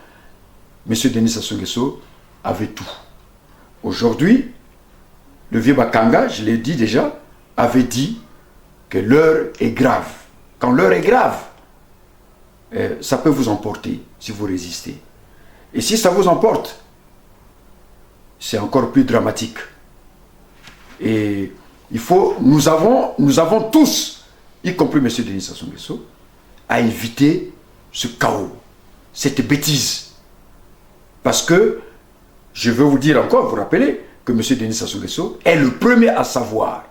M. Denis Sassou Nguesso avait tout. Aujourd'hui, le vieux Bakanga, je l'ai dit déjà, avait dit que l'heure est grave. Quand l'heure est grave, ça peut vous emporter si vous résistez. Et si ça vous emporte, c'est encore plus dramatique. Et nous avons tous, y compris M. Denis Sassou Nguesso, à éviter ce chaos, cette bêtise. Parce que je veux vous dire encore, vous rappelez que M. Denis Sassou Nguesso est le premier à savoir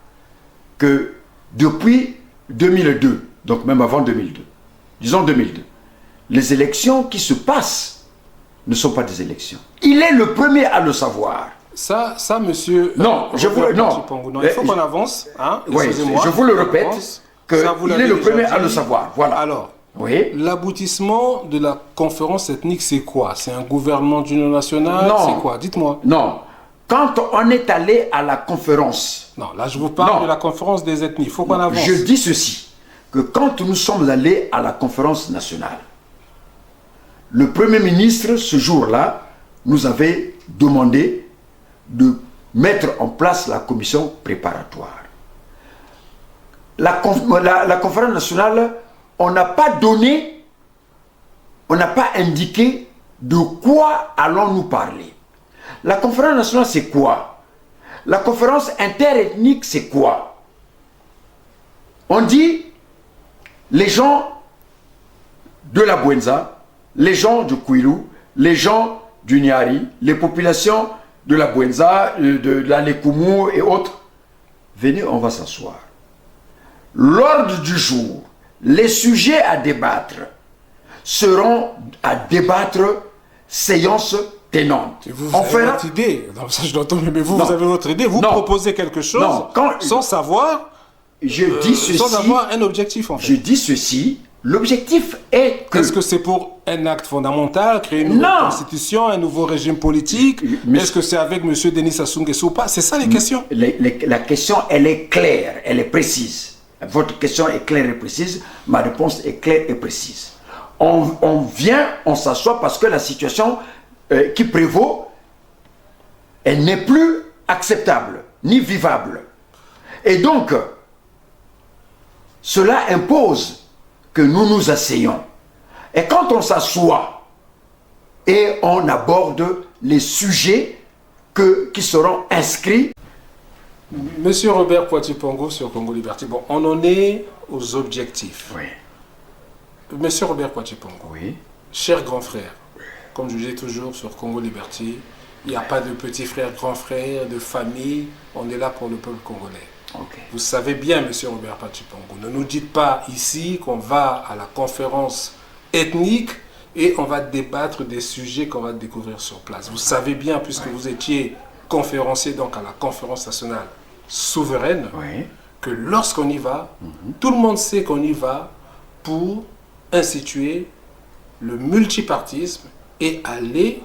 que depuis 2002, donc même avant 2002, disons 2002, les élections qui se passent ne sont pas des élections. Il est le premier à le savoir. Ça, monsieur... Non, il faut qu'on avance. Hein, oui, je vous le répète, qu'il est le premier à le savoir. Voilà. Alors, oui. L'aboutissement de la conférence ethnique, c'est quoi? C'est un gouvernement d'union nationale? C'est quoi? Dites-moi. Non. Quand on est allé à la conférence... Non, là je vous parle de la conférence des ethnies. Il faut qu'on avance. Je dis ceci, que quand nous sommes allés à la conférence nationale, le Premier ministre, ce jour-là, nous avait demandé de mettre en place la commission préparatoire. La conférence nationale, on n'a pas donné, on n'a pas indiqué de quoi allons-nous parler. La conférence nationale, c'est quoi? La conférence interethnique, c'est quoi? On dit les gens de la Bouenza, les gens du Kwilu, les gens du Nyari, les populations de la Bouenza, de la Lekumu et autres. Venez, on va s'asseoir. L'ordre du jour les sujets à débattre seront à débattre séance tenante. Et vous avez votre idée. Non, ça, je l'entends, mais vous avez votre idée. Vous proposez quelque chose sans savoir, sans avoir un objectif, en fait. Je dis ceci. L'objectif est que... Est-ce que c'est pour un acte fondamental, créer une nouvelle constitution, un nouveau régime politique? Est-ce que c'est avec M. Denis Sassou Nguesso ou pas? C'est ça les questions. La question, elle est claire, elle est précise. Votre question est claire et précise. Ma réponse est claire et précise. On vient, on s'assoit parce que la situation qui prévaut, elle n'est plus acceptable, ni vivable. Et donc, cela impose que nous nous asseyons. Et quand on s'assoit et on aborde les sujets qui seront inscrits. Monsieur Robert Poitier-Pongo sur Congo Liberté, bon, on en est aux objectifs. Oui. Monsieur Robert Poitier-Pongo, oui. Cher grand frère, comme je dis toujours sur Congo Liberté, il n'y a pas de petit frère, grand frère, de famille, on est là pour le peuple congolais. Okay. Vous savez bien, monsieur Robert Poitier-Pongo, ne nous dites pas ici qu'on va à la conférence ethnique et on va débattre des sujets qu'on va découvrir sur place. Vous savez bien, puisque vous étiez conférencier donc à la conférence nationale souveraine, que lorsqu'on y va, tout le monde sait qu'on y va pour instituer le multipartisme et aller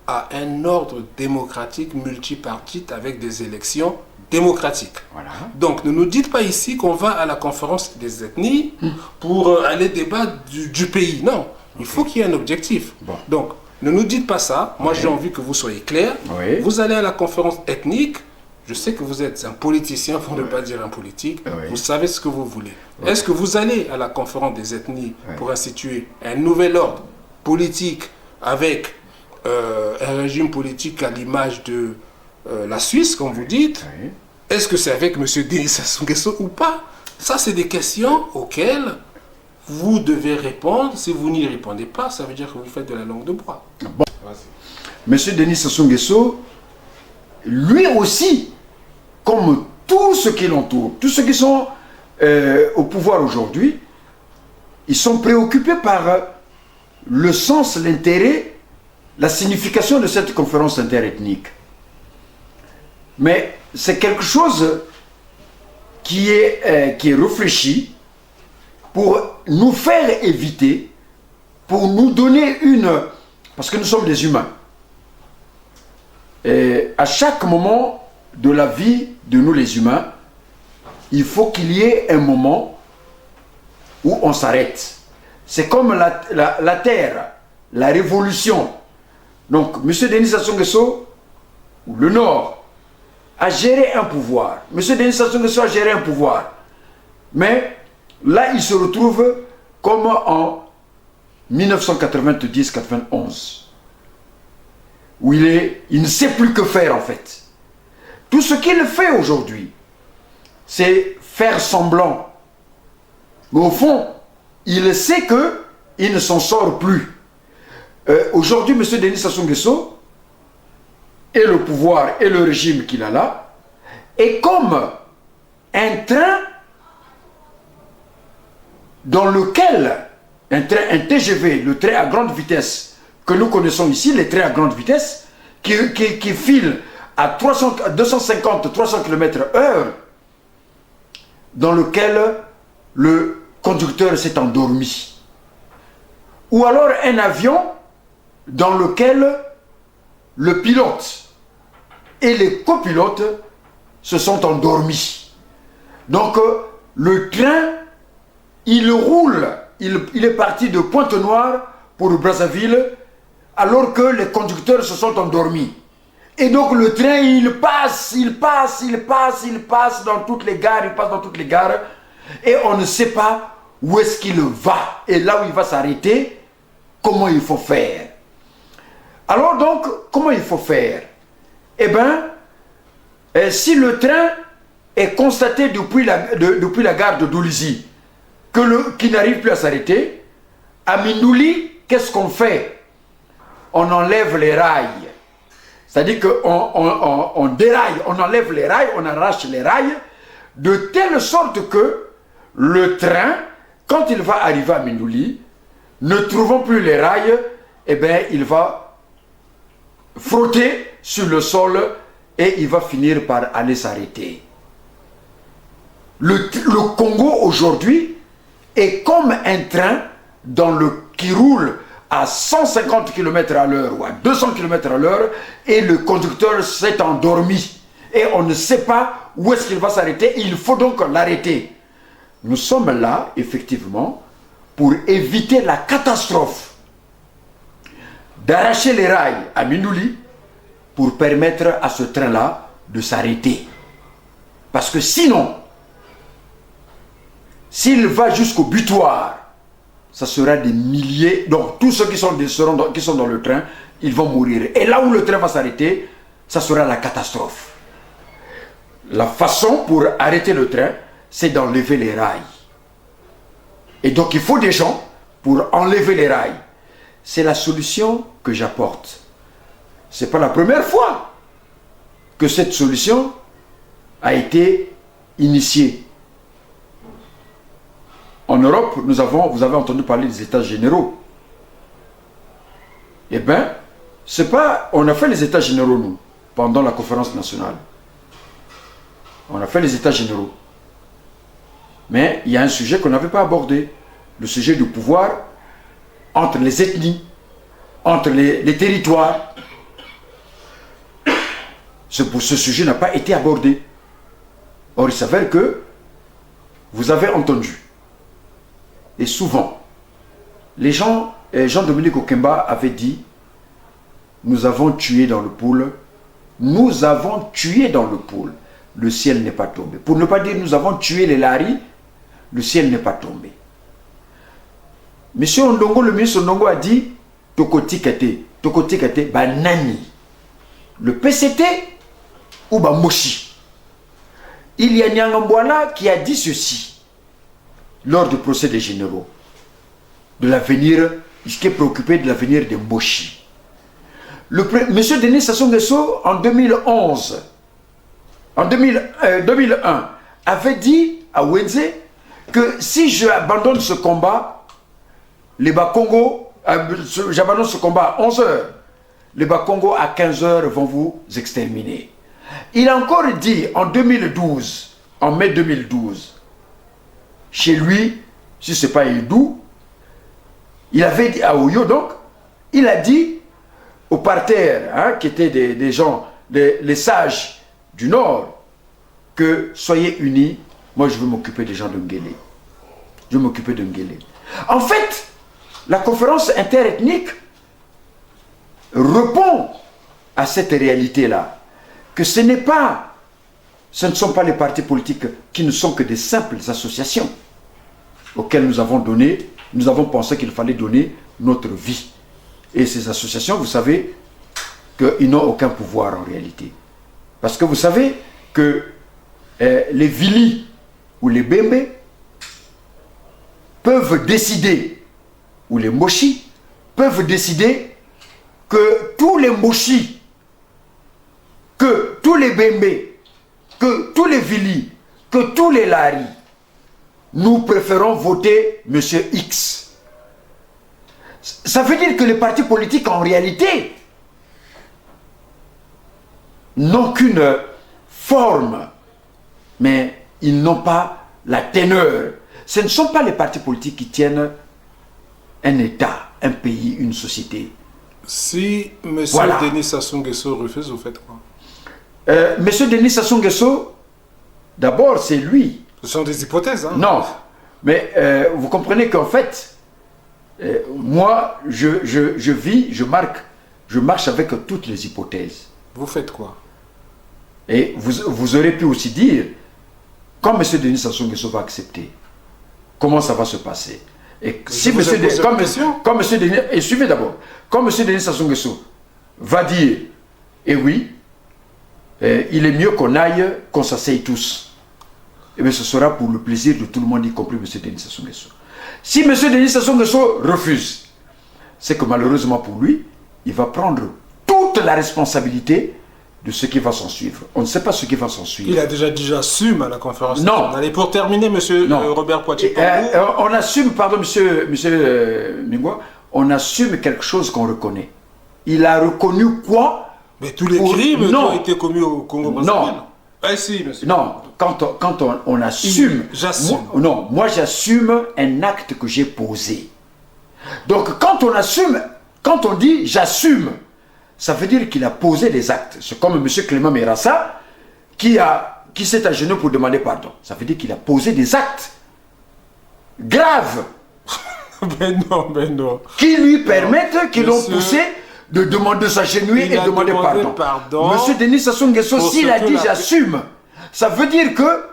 à un ordre démocratique multipartite avec des élections démocratiques. Voilà. Donc ne nous dites pas ici qu'on va à la conférence des ethnies pour aller débattre du pays. Non, il faut qu'il y ait un objectif. Bon. Donc ne nous dites pas ça. Moi j'ai envie que vous soyez clair. Vous allez à la conférence ethnique. Je sais que vous êtes un politicien, pour ne pas dire un politique. Vous savez ce que vous voulez. Est-ce que vous allez à la conférence des ethnies pour instituer un nouvel ordre politique avec un régime politique à l'image de la Suisse, comme vous dites? Est-ce que c'est avec M. Denis Sassou Nguesso ou pas? Ça, c'est des questions auxquelles vous devez répondre. Si vous n'y répondez pas, ça veut dire que vous faites de la langue de bois. Bon. M. Denis Sassou Nguesso, lui aussi, comme tous ceux qui l'entourent, tous ceux qui sont au pouvoir aujourd'hui, ils sont préoccupés par le sens, l'intérêt, la signification de cette conférence interethnique. Mais c'est quelque chose qui est réfléchi pour nous faire éviter, pour nous donner une... Parce que nous sommes des humains. Et à chaque moment de la vie de nous les humains, il faut qu'il y ait un moment où on s'arrête. C'est comme la Terre, la révolution. Donc, M. Denis Sassou Nguesso, le Nord, a géré un pouvoir. M. Denis Sassou Nguesso a géré un pouvoir. Mais là, il se retrouve comme en 1990-91, où il ne sait plus que faire en fait. Tout ce qu'il fait aujourd'hui, c'est faire semblant. Mais au fond, il sait qu'il ne s'en sort plus. Aujourd'hui, M. Denis Sassou Nguesso et le pouvoir et le régime qu'il a là est comme un train dans lequel un TGV, le train à grande vitesse que nous connaissons ici, les trains à grande vitesse qui filent à 250-300 km/h, dans lequel le conducteur s'est endormi. Ou alors un avion dans lequel le pilote et les copilotes se sont endormis. Donc le train, il roule, il est parti de Pointe-Noire pour Brazzaville, alors que les conducteurs se sont endormis. Et donc le train, il passe dans toutes les gares, et on ne sait pas où est-ce qu'il va. Et là où il va s'arrêter, comment il faut faire? Alors donc, comment il faut faire? Eh bien, si le train est constaté depuis la gare de Doulizi qui n'arrive plus à s'arrêter, à Mindouli, qu'est-ce qu'on fait? On enlève les rails. C'est-à-dire qu'on déraille, on enlève les rails, on arrache les rails, de telle sorte que le train, quand il va arriver à Mindouli, ne trouvant plus les rails, eh bien, il va frotter sur le sol et il va finir par aller s'arrêter. Le Congo aujourd'hui est comme un train qui roule à 150 km à l'heure ou à 200 km à l'heure et le conducteur s'est endormi. Et on ne sait pas où est-ce qu'il va s'arrêter. Il faut donc l'arrêter. Nous sommes là, effectivement, pour éviter la catastrophe d'arracher les rails à Mindouli pour permettre à ce train-là de s'arrêter. Parce que sinon, s'il va jusqu'au butoir, ça sera des milliers. Donc tous ceux qui sont dans le train, ils vont mourir. Et là où le train va s'arrêter, ça sera la catastrophe. La façon pour arrêter le train, c'est d'enlever les rails. Et donc il faut des gens pour enlever les rails. C'est la solution que j'apporte. Ce n'est pas la première fois que cette solution a été initiée. En Europe, vous avez entendu parler des États généraux. Eh bien, on a fait les États généraux, nous, pendant la conférence nationale. On a fait les États généraux. Mais il y a un sujet qu'on n'avait pas abordé. Le sujet du pouvoir entre les ethnies, entre les territoires. Ce sujet n'a pas été abordé. Or, il s'avère que vous avez entendu. Et souvent, Jean-Dominique Okemba avait dit, nous avons tué dans le pool, nous avons tué dans le pool, le ciel n'est pas tombé. Pour ne pas dire nous avons tué les laris, le ciel n'est pas tombé. Monsieur Ondongo, le ministre Ondongo a dit, Tokoti Kate, Banani, le PCT ou Moshi. Il y a Nyangambouana qui a dit ceci lors du procès des généraux, de l'avenir, qui est préoccupé de l'avenir de Moshi. Monsieur Denis Sassou Nguesso, en 2011, en 2001, avait dit à Wenze que si j'abandonne ce combat, les Bas-Congo, j'abandonne ce combat à 11 h, les Bas-Congo à 15 h vont vous exterminer. Il a encore dit en 2012, en mai 2012, chez lui, si ce n'est pas Edou, il avait dit à Oyo, donc, il a dit au parterre, qui étaient des gens, les sages du Nord, que soyez unis, moi je veux m'occuper des gens de Ngélé. Je veux m'occuper de Ngélé. En fait, la conférence interethnique répond à cette réalité-là, que ce ne sont pas les partis politiques qui ne sont que des simples associations auxquelles nous avons pensé qu'il fallait donner notre vie. Et ces associations, vous savez qu'ils n'ont aucun pouvoir en réalité. Parce que vous savez que les Vili ou les Bembe peuvent décider, ou les Moshi peuvent décider que tous les Moshi, que tous les Bembe, que tous les Vili, que tous les Lari, nous préférons voter M. X. Ça veut dire que les partis politiques, en réalité, n'ont qu'une forme, mais ils n'ont pas la teneur. Ce ne sont pas les partis politiques qui tiennent un État, un pays, une société. Si M. Denis Sassou Nguesso refuse, vous faites quoi? M. Denis Sassou Nguesso, d'abord, c'est lui. Ce sont des hypothèses, hein? Non, mais vous comprenez qu'en fait, moi, je marche avec toutes les hypothèses. Vous faites quoi? Et vous aurez pu aussi dire, quand M. Denis Sassou Nguesso va accepter, comment ça va se passer? Et si M. Denis, et suivez d'abord, quand M. Denis Sassou Nguesso va dire, eh oui, il est mieux qu'on aille, qu'on s'asseye tous. Et bien ce sera pour le plaisir de tout le monde, y compris M. Denis Sassou Nguesso. Si M. Denis Sassou Nguesso refuse, c'est que malheureusement pour lui, il va prendre toute la responsabilité de ce qui va s'en suivre. On ne sait pas ce qui va s'en suivre. Il a déjà dit j'assume à la conférence Non. nationale. Et pour terminer, monsieur Robert Poitiers-Pangou, on assume, pardon, monsieur Mingwa, on assume quelque chose qu'on reconnaît. Il a reconnu quoi? Mais tous les crimes qui ont été commis au Congo-Brazzaville. Non. Ah si, monsieur. Non, quand on assume... J'assume. Moi j'assume un acte que j'ai posé. Donc quand on assume, quand on dit j'assume, ça veut dire qu'il a posé des actes. C'est comme M. Clément Merassa qui s'est agenouillé pour demander pardon. Ça veut dire qu'il a posé des actes graves. Ben non. Qui lui permettent, qui l'ont poussé de demander s'agenouiller et de demander pardon. Monsieur Denis Sassou Nguesso, s'il a dit j'assume, ça veut dire que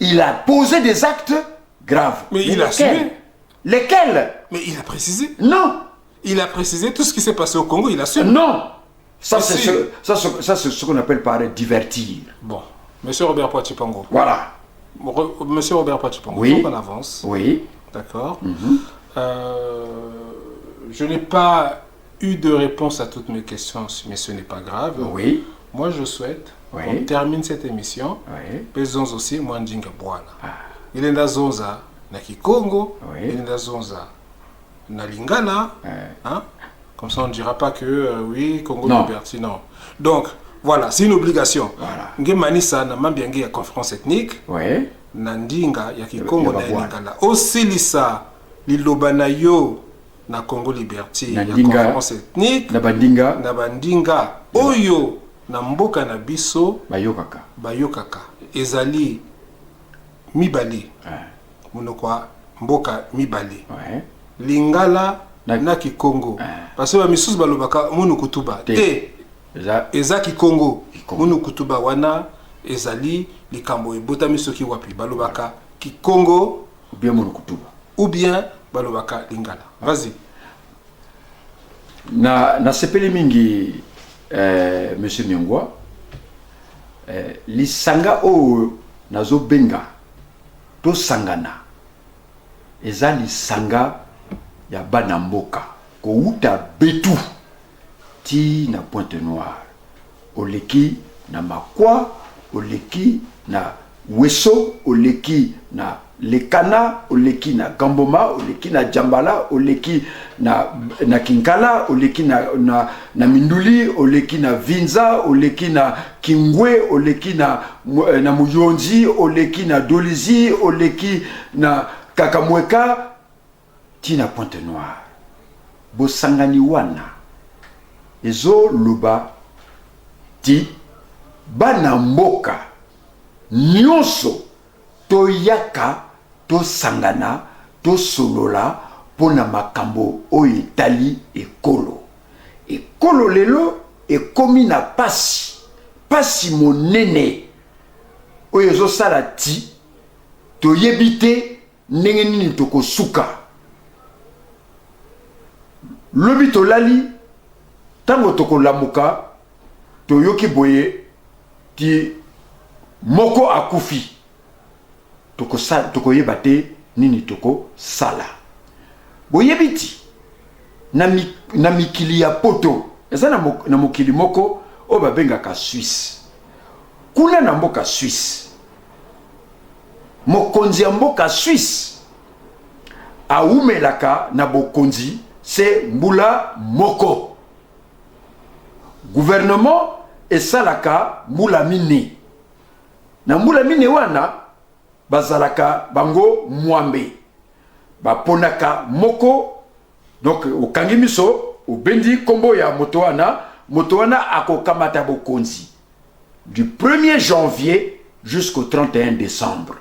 il a posé des actes graves. Mais il a assumé. Lesquels? Mais il a précisé. Non. Il a précisé tout ce qui s'est passé au Congo, il assume. Non. Ça, c'est ce qu'on appelle par divertir. Bon. Monsieur Robert Poitiers-Pangou. Voilà. Monsieur Robert Poitiers-Pangou, oui. on avance. Oui. D'accord. Je n'ai pas eu de réponse à toutes mes questions, mais ce n'est pas grave. Oui. Moi, je souhaite qu'on termine cette émission. Oui. Pesons aussi, moi, Ndinga Bwana. Il est dans Zonza, na Kikongo. Oui. Il est dans Zonza, na Lingala. Hein? Comme ça, on ne dira pas que, oui, Congo Liberty, non. Donc, voilà, c'est une obligation. Voilà. Ngemanisa, na mambiangi ya conférence ethnique. Oui. Na Ndinga, ya Kikongo, na Lingala. Osilisa, liloba na yo, na Congo Liberty, ya conférence ethnique. Na Bandinga. Na Bandinga. Oyo, na mboka na biso. Bayokaka. Bayokaka. Ezali, mibali. Munokwa, mboka mibali. Lingala, na Kikongo. Parce que misusu balobaka munu kutuba. Te. Eza Kikongo. Munu kutuba wana ezali likambo ebota misoki wapi balobaka Kikongo ou bien munu kutuba. Ou bien balobaka Lingala. Vas-y. Na sepeli mingi monsieur Nyongwa lisanga o nazo benga to sangana eza lisanga ya bana mboka ko uta betu ti na Pointe-Noire oleki na Makwa oleki na Weso oleki na Lekana oleki na Gamboma oleki na Jambala oleki na Kinkala oleki na Minduli oleki na Vinza oleki na Kingwe oleki na Muyonzi oleki na Dolizi oleki na Kakamweka ti na Pointe-Noire bosangani wana ezo luba ti bana mboka nyonso toyaka tosangana tosolola pona makambo oyo etali ekolo lelo ekomi na pasi monene oyo ezosala ti toyebi te ndenge nini tokosuka lobi tolali tango tokolamuka toyoki boye ti moko akufi tokoyeba te nini tokosala boyebi ti na mikili ya poto eza na mokili moko oyo babengaka Suisse. Kuna na mboka Suisse mokonzi ya mboka Suisse aumelaka na bokonzi se mbula moko. Gouvernement esalaka mbula mine. Na mbula mine wana bazalaka bango mwambe. Baponaka moko. Donc okangi miso obendi kombo ya moto wana akokamata bokonzi du 1er janvier jusqu'au 31 décembre.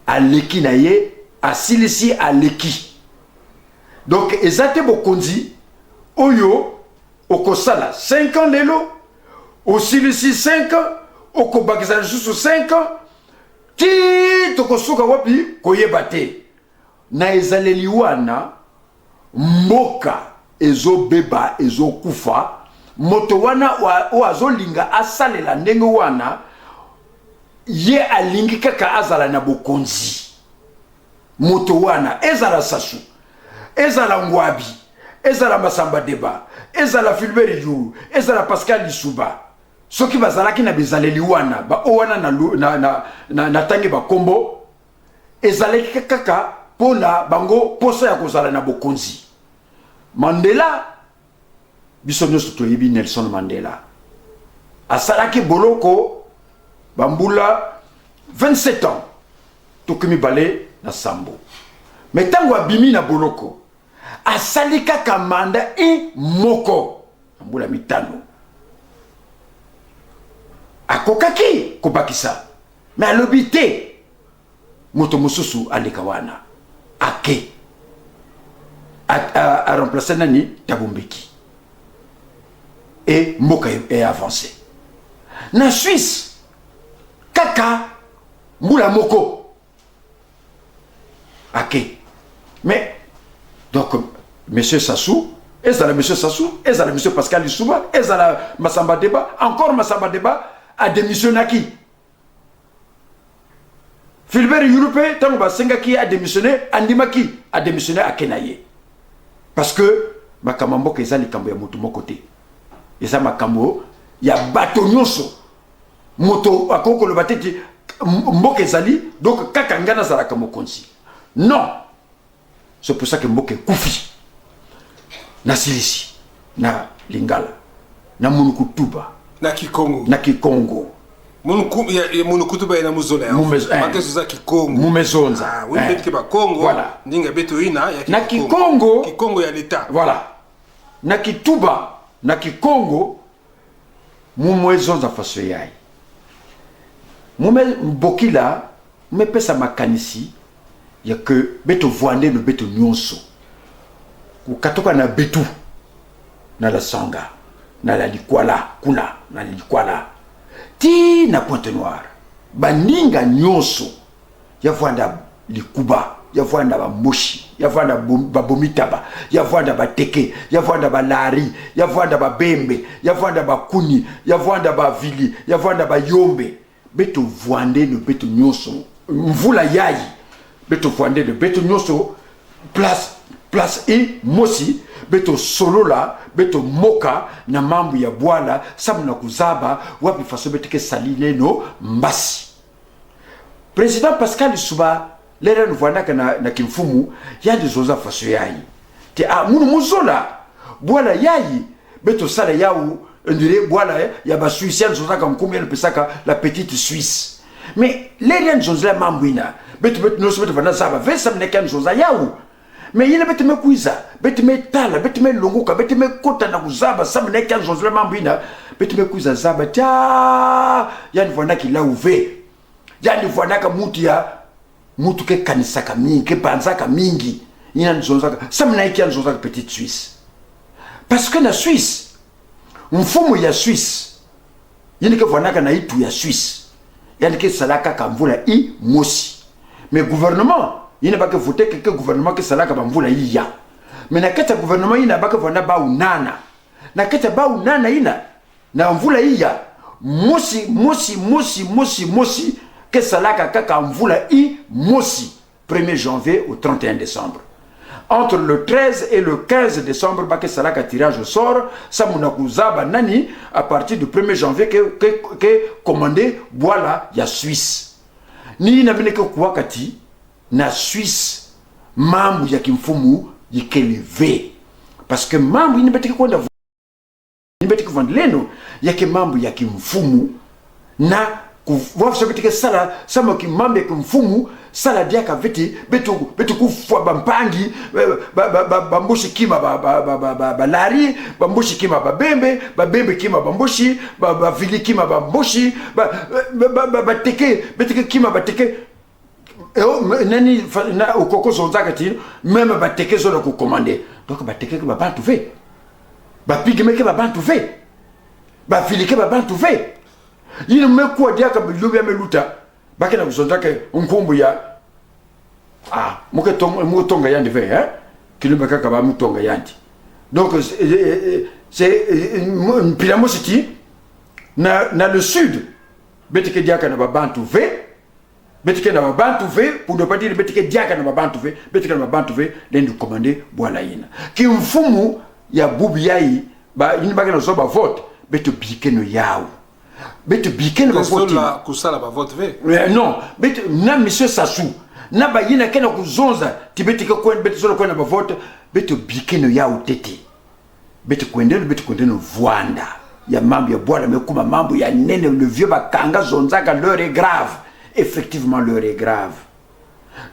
Aleki na ye asilisi aleki. Donc ezate bokonzi oyo okosala 5 ans lelo osilisi 5 ans okobakisa lisusu 5 ans ti tokosuka wapi koyeba te. Na ezaleli wana mboka ezobeba ezokufa moto wana o azolinga asalela ndenge wana ye alingi kaka azala na bokonzi. Moto wana ezala Sassou ezala Ngwabi ezala Massamba Deba, ezala Fulbert Yu, ezala Pascal Lissouba. Soki bazalaki na bizaleli wana, ba owana na tangi ba kombo, ezalaki kaka pona bango posa ya kozala na bokonzi. Mandela, biso nyonso toyebi Nelson Mandela. Asalaki boloko bambula 27 ans. Tokumi bale na sambo. Mais tango abimi na boloko, asali kaka manda moko. Bambula mitano. Akokaki kobakisa. Mais alobi te moto mosusu alekawana. Ake. A remplacé nani Thabo Mbeki. Et mboka est avancé. Na Suisse, kaka mbula moko. Ake. Mais donc monsieur Sassou, ezala monsieur Sassou, ezala monsieur Pascal Lissouba, ezala Massamba Deba, encore Massamba Deba a démissionné qui? Fulbert Yu tango basengaki a démissionné, Andimaki a démissionné à Kenaye. Parce que makambo kezali kambo ya moto moko te. Eza makambo ya bato nyonso. Moto akoko le bateti mboka ezali donc kaka ngana zala kamo konsi. Non. C'est pour ça que mboka kufi. Na Silisi, na Lingala, na Munukutuba, na Kikongo. Na Kikongo. Munukutuba na Muzola. Makesuza Kikongo. Mumezonza. Ah, oui, peut-être que ba Congo. Voilà. Ninga beto ina ya na Kikongo. Kikongo ya l'État. Voilà. Na Kituba, na Kikongo, mumezonza faso yai. Mume mbokila, mepesa makanisi ya que beto voande no beto nyonso. Kukatoka na betu na la Sanga, na la Likwala, kuna na la Likwala. Ti na Pointe-Noire. Baninga nyonso ya voanda Likuba, ya voanda ba Moshi, ya voanda ba Bomitaba, ya voanda ba Teke, ya voanda ba Lari, ya voanda ba Bembe, ya voanda ba Kuni, ya voanda ba Vili, ya voanda ba Yombe. Beto voande no beto nyonso. Mvula yayi. Beto voande no beto nyonso place et mosi beto solo la beto moka na mambu ya bwala samu na kuzaba wapi faso beteke salile no mbasi. Président Pascal Lissouba lera nuvwanaka na kimfumu yandi zoza faso yayi te munu muzola bwala yayi beto sala yawu ndire bwala ya ba Suisse zoza ka mkumu ya pesaka la petite Suisse. Mais lera nzoza mambu ina beto no beto vana zaba vesa mneka nzoza yawu. Mais il bete me kuiza, bete me tala, bete me longuka, bete me kota na kuzaba, sam ne kan zonzle mambina, bete me kuiza zaba, tia, yani vwana ki la uve. Yani vwana ka mutu ke kanisaka mingi, ke panzaka mingi, ina nzonzaka, sam ne kan zonzaka petite Suisse. Parce que na Suisse, mfumu ya Suisse, yani ke vwana ka na itu ya Suisse, yani ke salaka kamvula I mosi. Mais gouvernement, il n'a pas que voter quelques gouvernements qui sont là comme vous la iya. Mais na kete gouvernement il n'a pas que vona ba unana. Na kete ba unana ina na mvula iya. Mosi que salaka kaka mvula I mosi 1er janvier au 31 décembre. Entre le 13 et le 15 décembre ba salaka tirage au sort ça munakuzaba nani à partir du 1er janvier que commandé voilà ya Suisse. Ni na bine que kuwakati na Suisse mambu ya kimfumu yikeleve parce que mambu inabetiki kwenda inabetiki vandleno yake mambu ya kimfumu na kuwafu betike sala sama kimambe ya kimfumu sala diaka veti betu kufwa bampangi bambushi kima balari bambushi kima babembe kima bambushi bavili kima bambushi bateke betike kima bateke nani na ukoko zonzaka ti même bateke zo ko commander donc bateke ke babantu ve bapigme ke babantu ve bafilike babantu ve yini mekuwa diaka bilobi ameluta bakena kuzonzaka nkumbu ya muketonga yandi ve kilombe kaka ba mutonga yandi donc c'est Pilamo City na le sud beteke diaka na babantu ve betike na babantu ve pour ne pas dire betike diaka na babantu ve betike na babantu ve lendu commander bwala yina ki mfumu ya bubi yayi ba yini bakena zo ba vote beto bikeno yawo beto bikeno ba vote la kusala ba vote ve non beto na monsieur Sassou na ba yina kena kuzonza tibetike ko beto zo ko na ba vote beto bikeno yawo tete beto kwendelo voanda ya mambo ya bwala mekuma mambo ya nene le vieux bakanga zonzaka l'heure est grave. Effectivement, l'heure est grave.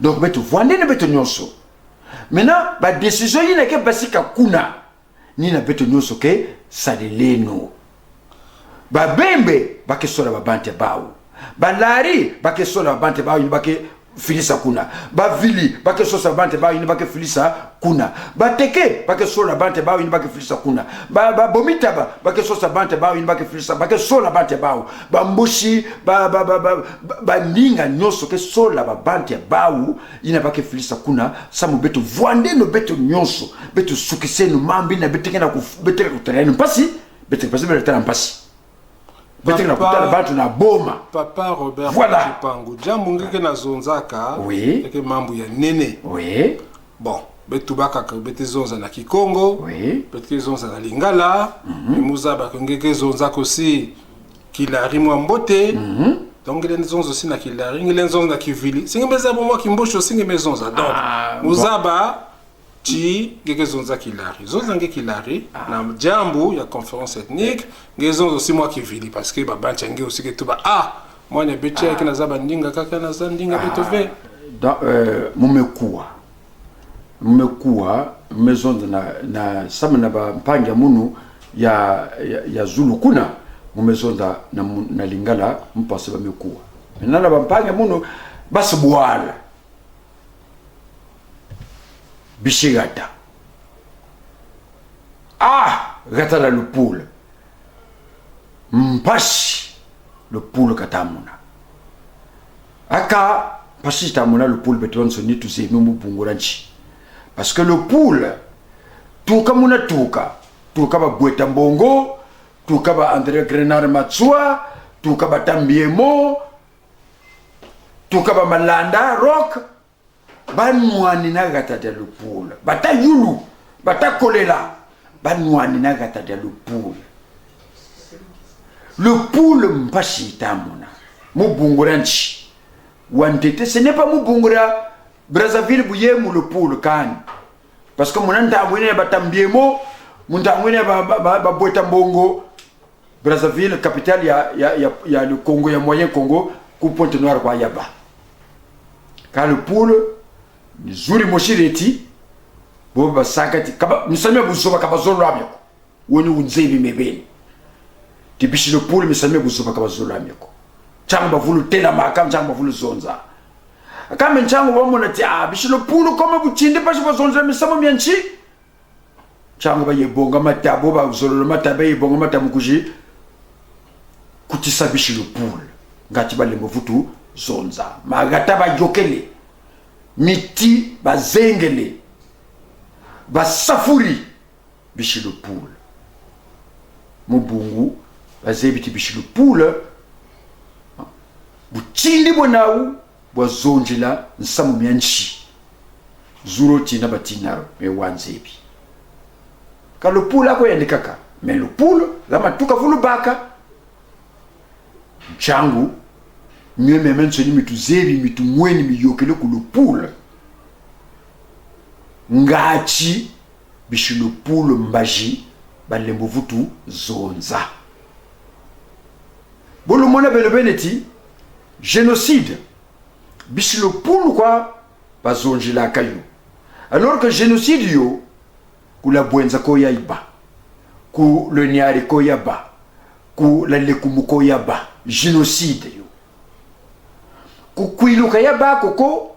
Donc, beto voande ne beto nyonso. Maintenant, la décision yi na ke basika kuna ni na beto nyonso ke saleleno. Ba bembe ba ke sola ba bante bawo. Ba lari ba ke sola ba bante bawo ni ba ke filisa kuna. Ba vili ba ke sola ba bante bawo ni ba ke filisa kuna. Ba teke ba ke sola ba bante bawo ni ba ke filisa kuna. Ba bomita ba ke sola ba bante bawo ni ba ke filisa ba ke sola ba bante bawo. Ba mbushi ba ninga nyonso ke sola ba bante bawo ina ba ke filisa kuna samu beto voande no beto nyonso beto sukise no mambi na beteke na ku beteke ku terrain pasi beteke pasi beteke pasi. Papa Robert voilà. Pangu jambungeke na zonzaka oui eke mambu ya nene oui bon betubaka ka bete zonza na Kikongo oui bete zonza na Lingala muzaba kongeke zonzaka aussi Kilari Mwambote donc les zonza aussi na Kilari les zonza na Kivili singe meza bo moi kimbosho singe mezonza donc muzaba ti ngeke zonza Kilari zonza ngeke Kilari na jambu ya conférence ethnique ngezonza aussi moi Kivili parce que baba nchenge aussi que tuba moi ne betia que nazaba ndinga kaka na zandinga betove dans mumekuwa mezonza na sama na bapanga munu ya Zulu kuna mumezonza na Lingala mpase bamekuwa na bapanga munu basubwala bishigata gata la lupule mpashi lupule katamuna aka pashi tamuna lupule beton soni tuze mu bungura nchi parce que le poule tuka muna tuka ba bweta mbongo tuka ba André Grenard Matsua tuka ba Tambiemo tuka ba Malanda Rock banwani na gata de lupule bata yulu bata kolela banwani na gata de lupule le poule mpashi tamuna mubungura nchi wantete ce n'est pas mubungura Brazzaville buyemu le poule kani parce que munanta mwene batambiemo munta mwene ba bweta mbongo Brazzaville capitale ya le Congo ya moyen Congo ku Pointe Noire kwa yaba car le poule ni zuri moshireti bo basakati kaba misame buzoba kabazolo amyako woni unzebi mebeni tibishi le poule misame buzoba kabazolo amyako chamba vulu tela makam chamba vulu zonza kama nchangu wamona ti bishi le poule koma buchinde pashi bazonza misamo myanchi changa ba yebonga matabo ba zolo matabe yebonga matamu kuji kutisa bishi le poule ngati balembo vutu zonza magata ba jokele miti bazengele basafuri bishi le poule mubungu bazebiti bishi le poule buchindi bonawu bwazonjela nsamu myanchi zuro tina batinaro me wanzebi ka le poule ako yandikaka mais le poule la matuka vulu baka changu mieux même nsoni mitu zebi mitu mweni miyokele ku le poule ngachi bishi le poule mbaji balembo vutu zonza bolo mona bele beneti génocide bishi le poule quoi bazonjila kayo alors que génocide yo kula bwenza ko yaiba ku le nyari ko yaba ku la lekumu ko yaba génocide yo ku kwiluka yaba koko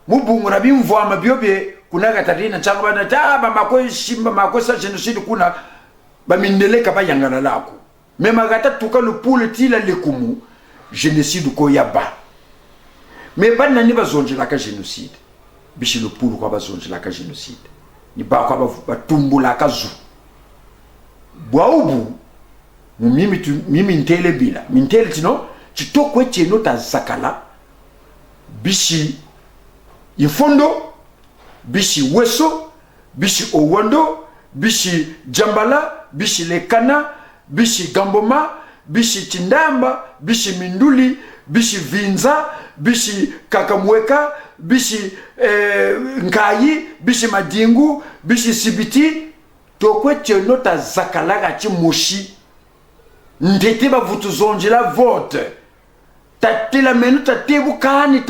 mubungura bimvwa biobye kuna gatarina changa bana taba mako shimba mako sa génocide kuna bamindeleka bayangana lako même gata tuka le poule tila lekumu génocide ko yaba mais bana ni bazonjila ka génocide bishi le poule ko bazonjila ka génocide ni ba kwa batumbula kazu bwaubu mimi ntele bila mintele tino chitokwe cheno ta zakala bishi Ifondo, bishi Weso, bishi Owando, bishi Jambala, bishi Lekana, bishi Gamboma, bishi Chindamba, bishi Minduli, bishi Vinza, bishi Kakamweka, bishi Nkayi, bishi Madingu, bishi Sibiti. Tokwe nota zakalaga chi moshi. Ndete ba vutu zonjila vote. Tate la menu tate bu kani.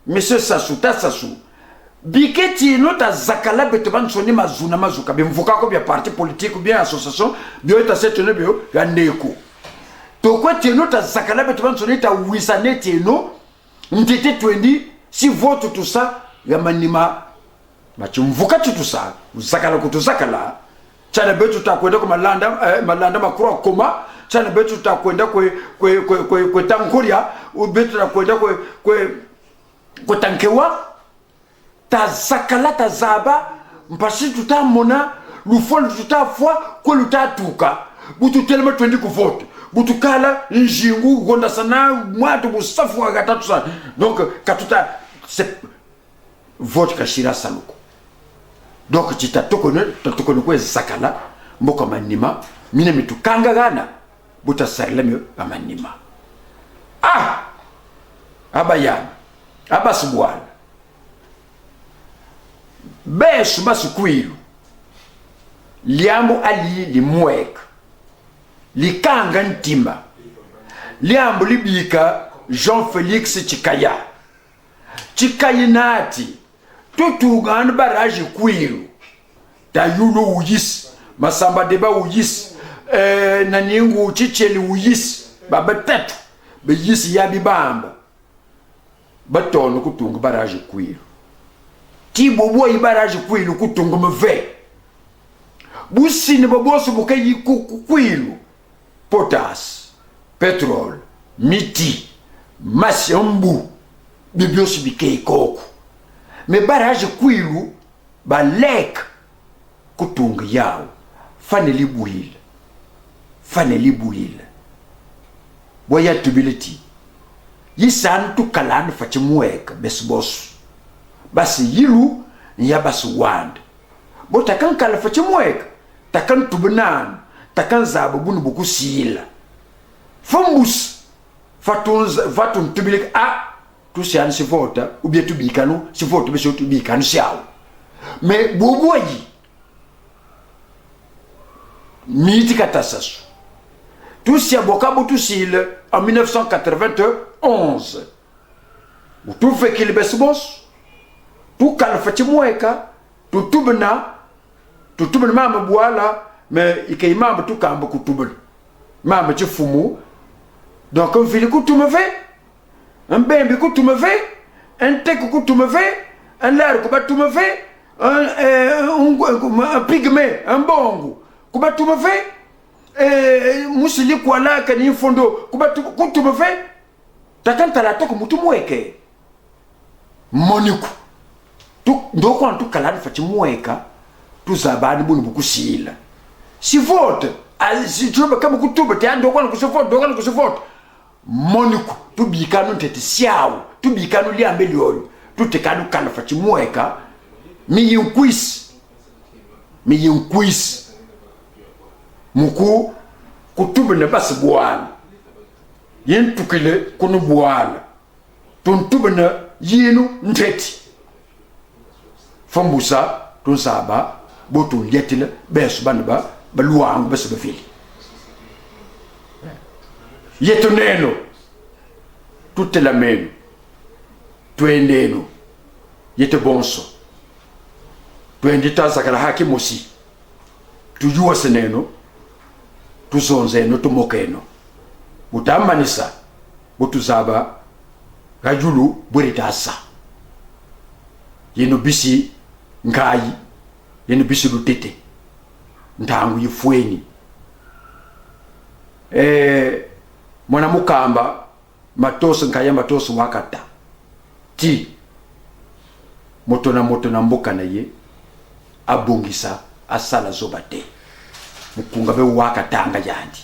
Monsieur Sassou, ta Sassou. Biketi nota zakala beteban soni mazuna mazuka. Bimvuka ko bia parti politique ou bien association. Bio eta setene bio ya ndeko. Tokwe nota zakala beteban soni ta wisane tieno. Ndete twendi si vote tout ça ya manima. Machumvuka tout ça. Zakala kutuzakala. Chana betu takwenda kwa malanda makuru koma. Chana betu takwenda kwe tanguria. Ubetu takwenda kwe tankewa. Tazakala tazaba. Mpashi tutamona. Lufolo tutafwa kwe lutatuka. Butu telema twendi kuvote. Butu kala njingu gonda sana. Mwatu busafu wagatatu sana. Donc katuta vote kashira saluko. Donc tu t'as kwe zakala mboka manima mine mitu kanga gana buta sarleme manima abayana abasubwala besu basukwilu liambo ali limweka likanga ntima liambo libika Jean Félix Chikayinati tutugana baraji kwilu tayulu uyis masamba deba uyis naningu chicheli uyis baba tatu beyisi yabi bamba batono kutunga baraji kwilu tibobo ibaraji kwilu kutunga mve busini baboso bukayi kwilu potas petrol miti masyambu bibyosi bikei koku me barrage kwilu ba lek kutunga yao faneli buhila boya tubility yisan tu kalan fachimueka besbos basi yilu ya basu wand bota kan kala fachimueka takan tubnan takan zaba bunu buku sila fambus fatun tubilik tout c'est se vote ou bien tout bicano se vote mais surtout bicano siao mais boboyi miti katassasu tout c'est bokabo tout sil en 1991 ou tout fait qu'il besbos tout kalfati moeka tout tubna mama boala mais ikaimamba tout kamba kutubul mama tifumu donc on fait tout me fait un bembe que tu me fais, un tek que tu me fais, un l'air que tu me fais, un pygmée, un bongo que tu me fais, musili kwa la kani fondo que tu me fais, takanta la toko mutu mweke moniku tu ndoko antu kalani fati mweka tu zabani bunu bukusila si vote si tu veux comme kutuba te ando kwa kusovote moniku tu bikanu tete siawo tu bikanu liambe liolo tu tekanu kana fati mweka mi yinkwis muku kutuba ne basi bwana yin tukile kunu bwana tuntuba ne yinu nteti fambusa tun saba botu lietile besu banba baluang besu befili yetu neno tutte la meno tuendeno yete bonso tuendita sakala haki mosi tujua seneno tuzonzeno tumokeno utamanisa butuzaba rajulu buritasa yeno bisi ngai yeno bisi lutete ntangu yifweni mwana mukamba matoso nkaya matoso wakata ti moto na mboka na ye abongisa asala zobate mukunga be wakatanga yandi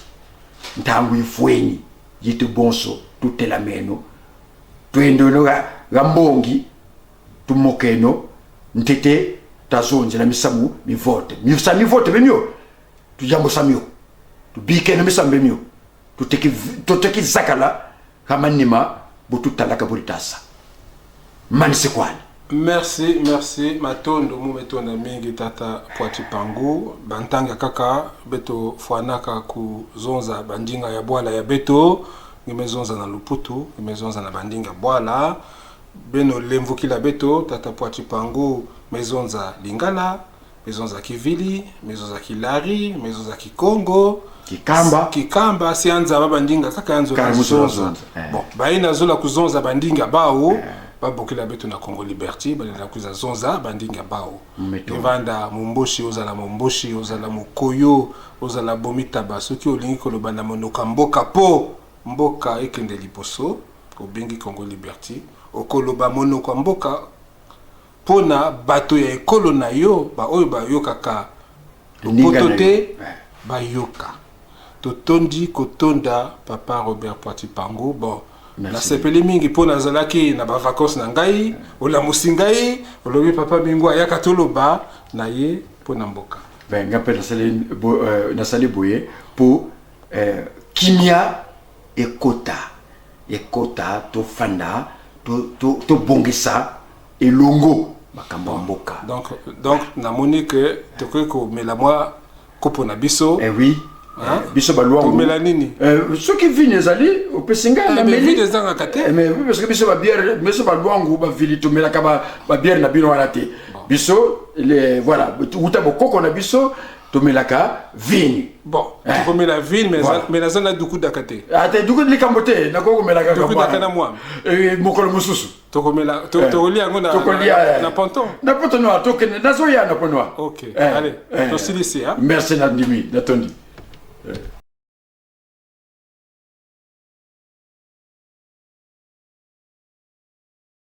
ntangu yifweni yitu bonso tutelameno twende no gambongi tumokeno ntete tazonje na misamu mi vote bemyo tujambo samyo tubike no misambe myo tuteki zakala kama nima bututalaka buritasa manise kwani. Merci matondo mu metonda mingi tata Poati Pangu bantanga kaka beto fuanaka ku zonza bandinga ya bwala ya beto ngimezonza na Luputu ngimezonza na bandinga bwala beno lemvukila beto tata Poati Pangu mezonza Lingala mezonza Kivili mezonza Kilari mezonza Kikongo Kikamba sianza babandinga kaka yanzo zonza bon baina zola kuzonza bandinga bao babokela beto na Congo Liberty balela kuza zonza bandinga bao evanda momboshi ozala momboshi ozala mukoyo ozala bomitaba soki olingi koloba na monoka mboka po mboka ekende liboso obengi Congo Liberty okoloba monoka mboka pona bato ya ekolo na yo ba oyo bayokaka lopoto te bayoka totondi kotonda papa Robert Poati Pangu bon na sepeli mingi pona zalaki na ba vacances na ngai ola musingai olobi papa bingo ayaka toloba na ye pona mboka ben ngape na sali boye pour kimia ekota to fanda to bongisa elongo makambo mboka donc na monique te ko mela moi kopo na biso oui biso balwangu melanini ceux qui viennent ezali opesinga na meli des ans akate mais parce que biso ba bière biso balwangu ba vili to melaka ba bière na bino wana te biso les voilà uta bokoko na biso to melaka vini bon to mela vini mais na zana duku dakate ate duku likambote na ko melaka duku dakana moi mokolo mususu to mela to lia ngona na ponton no to kene nazo ya na ponwa OK allez to silisi hein merci na ndimi natondi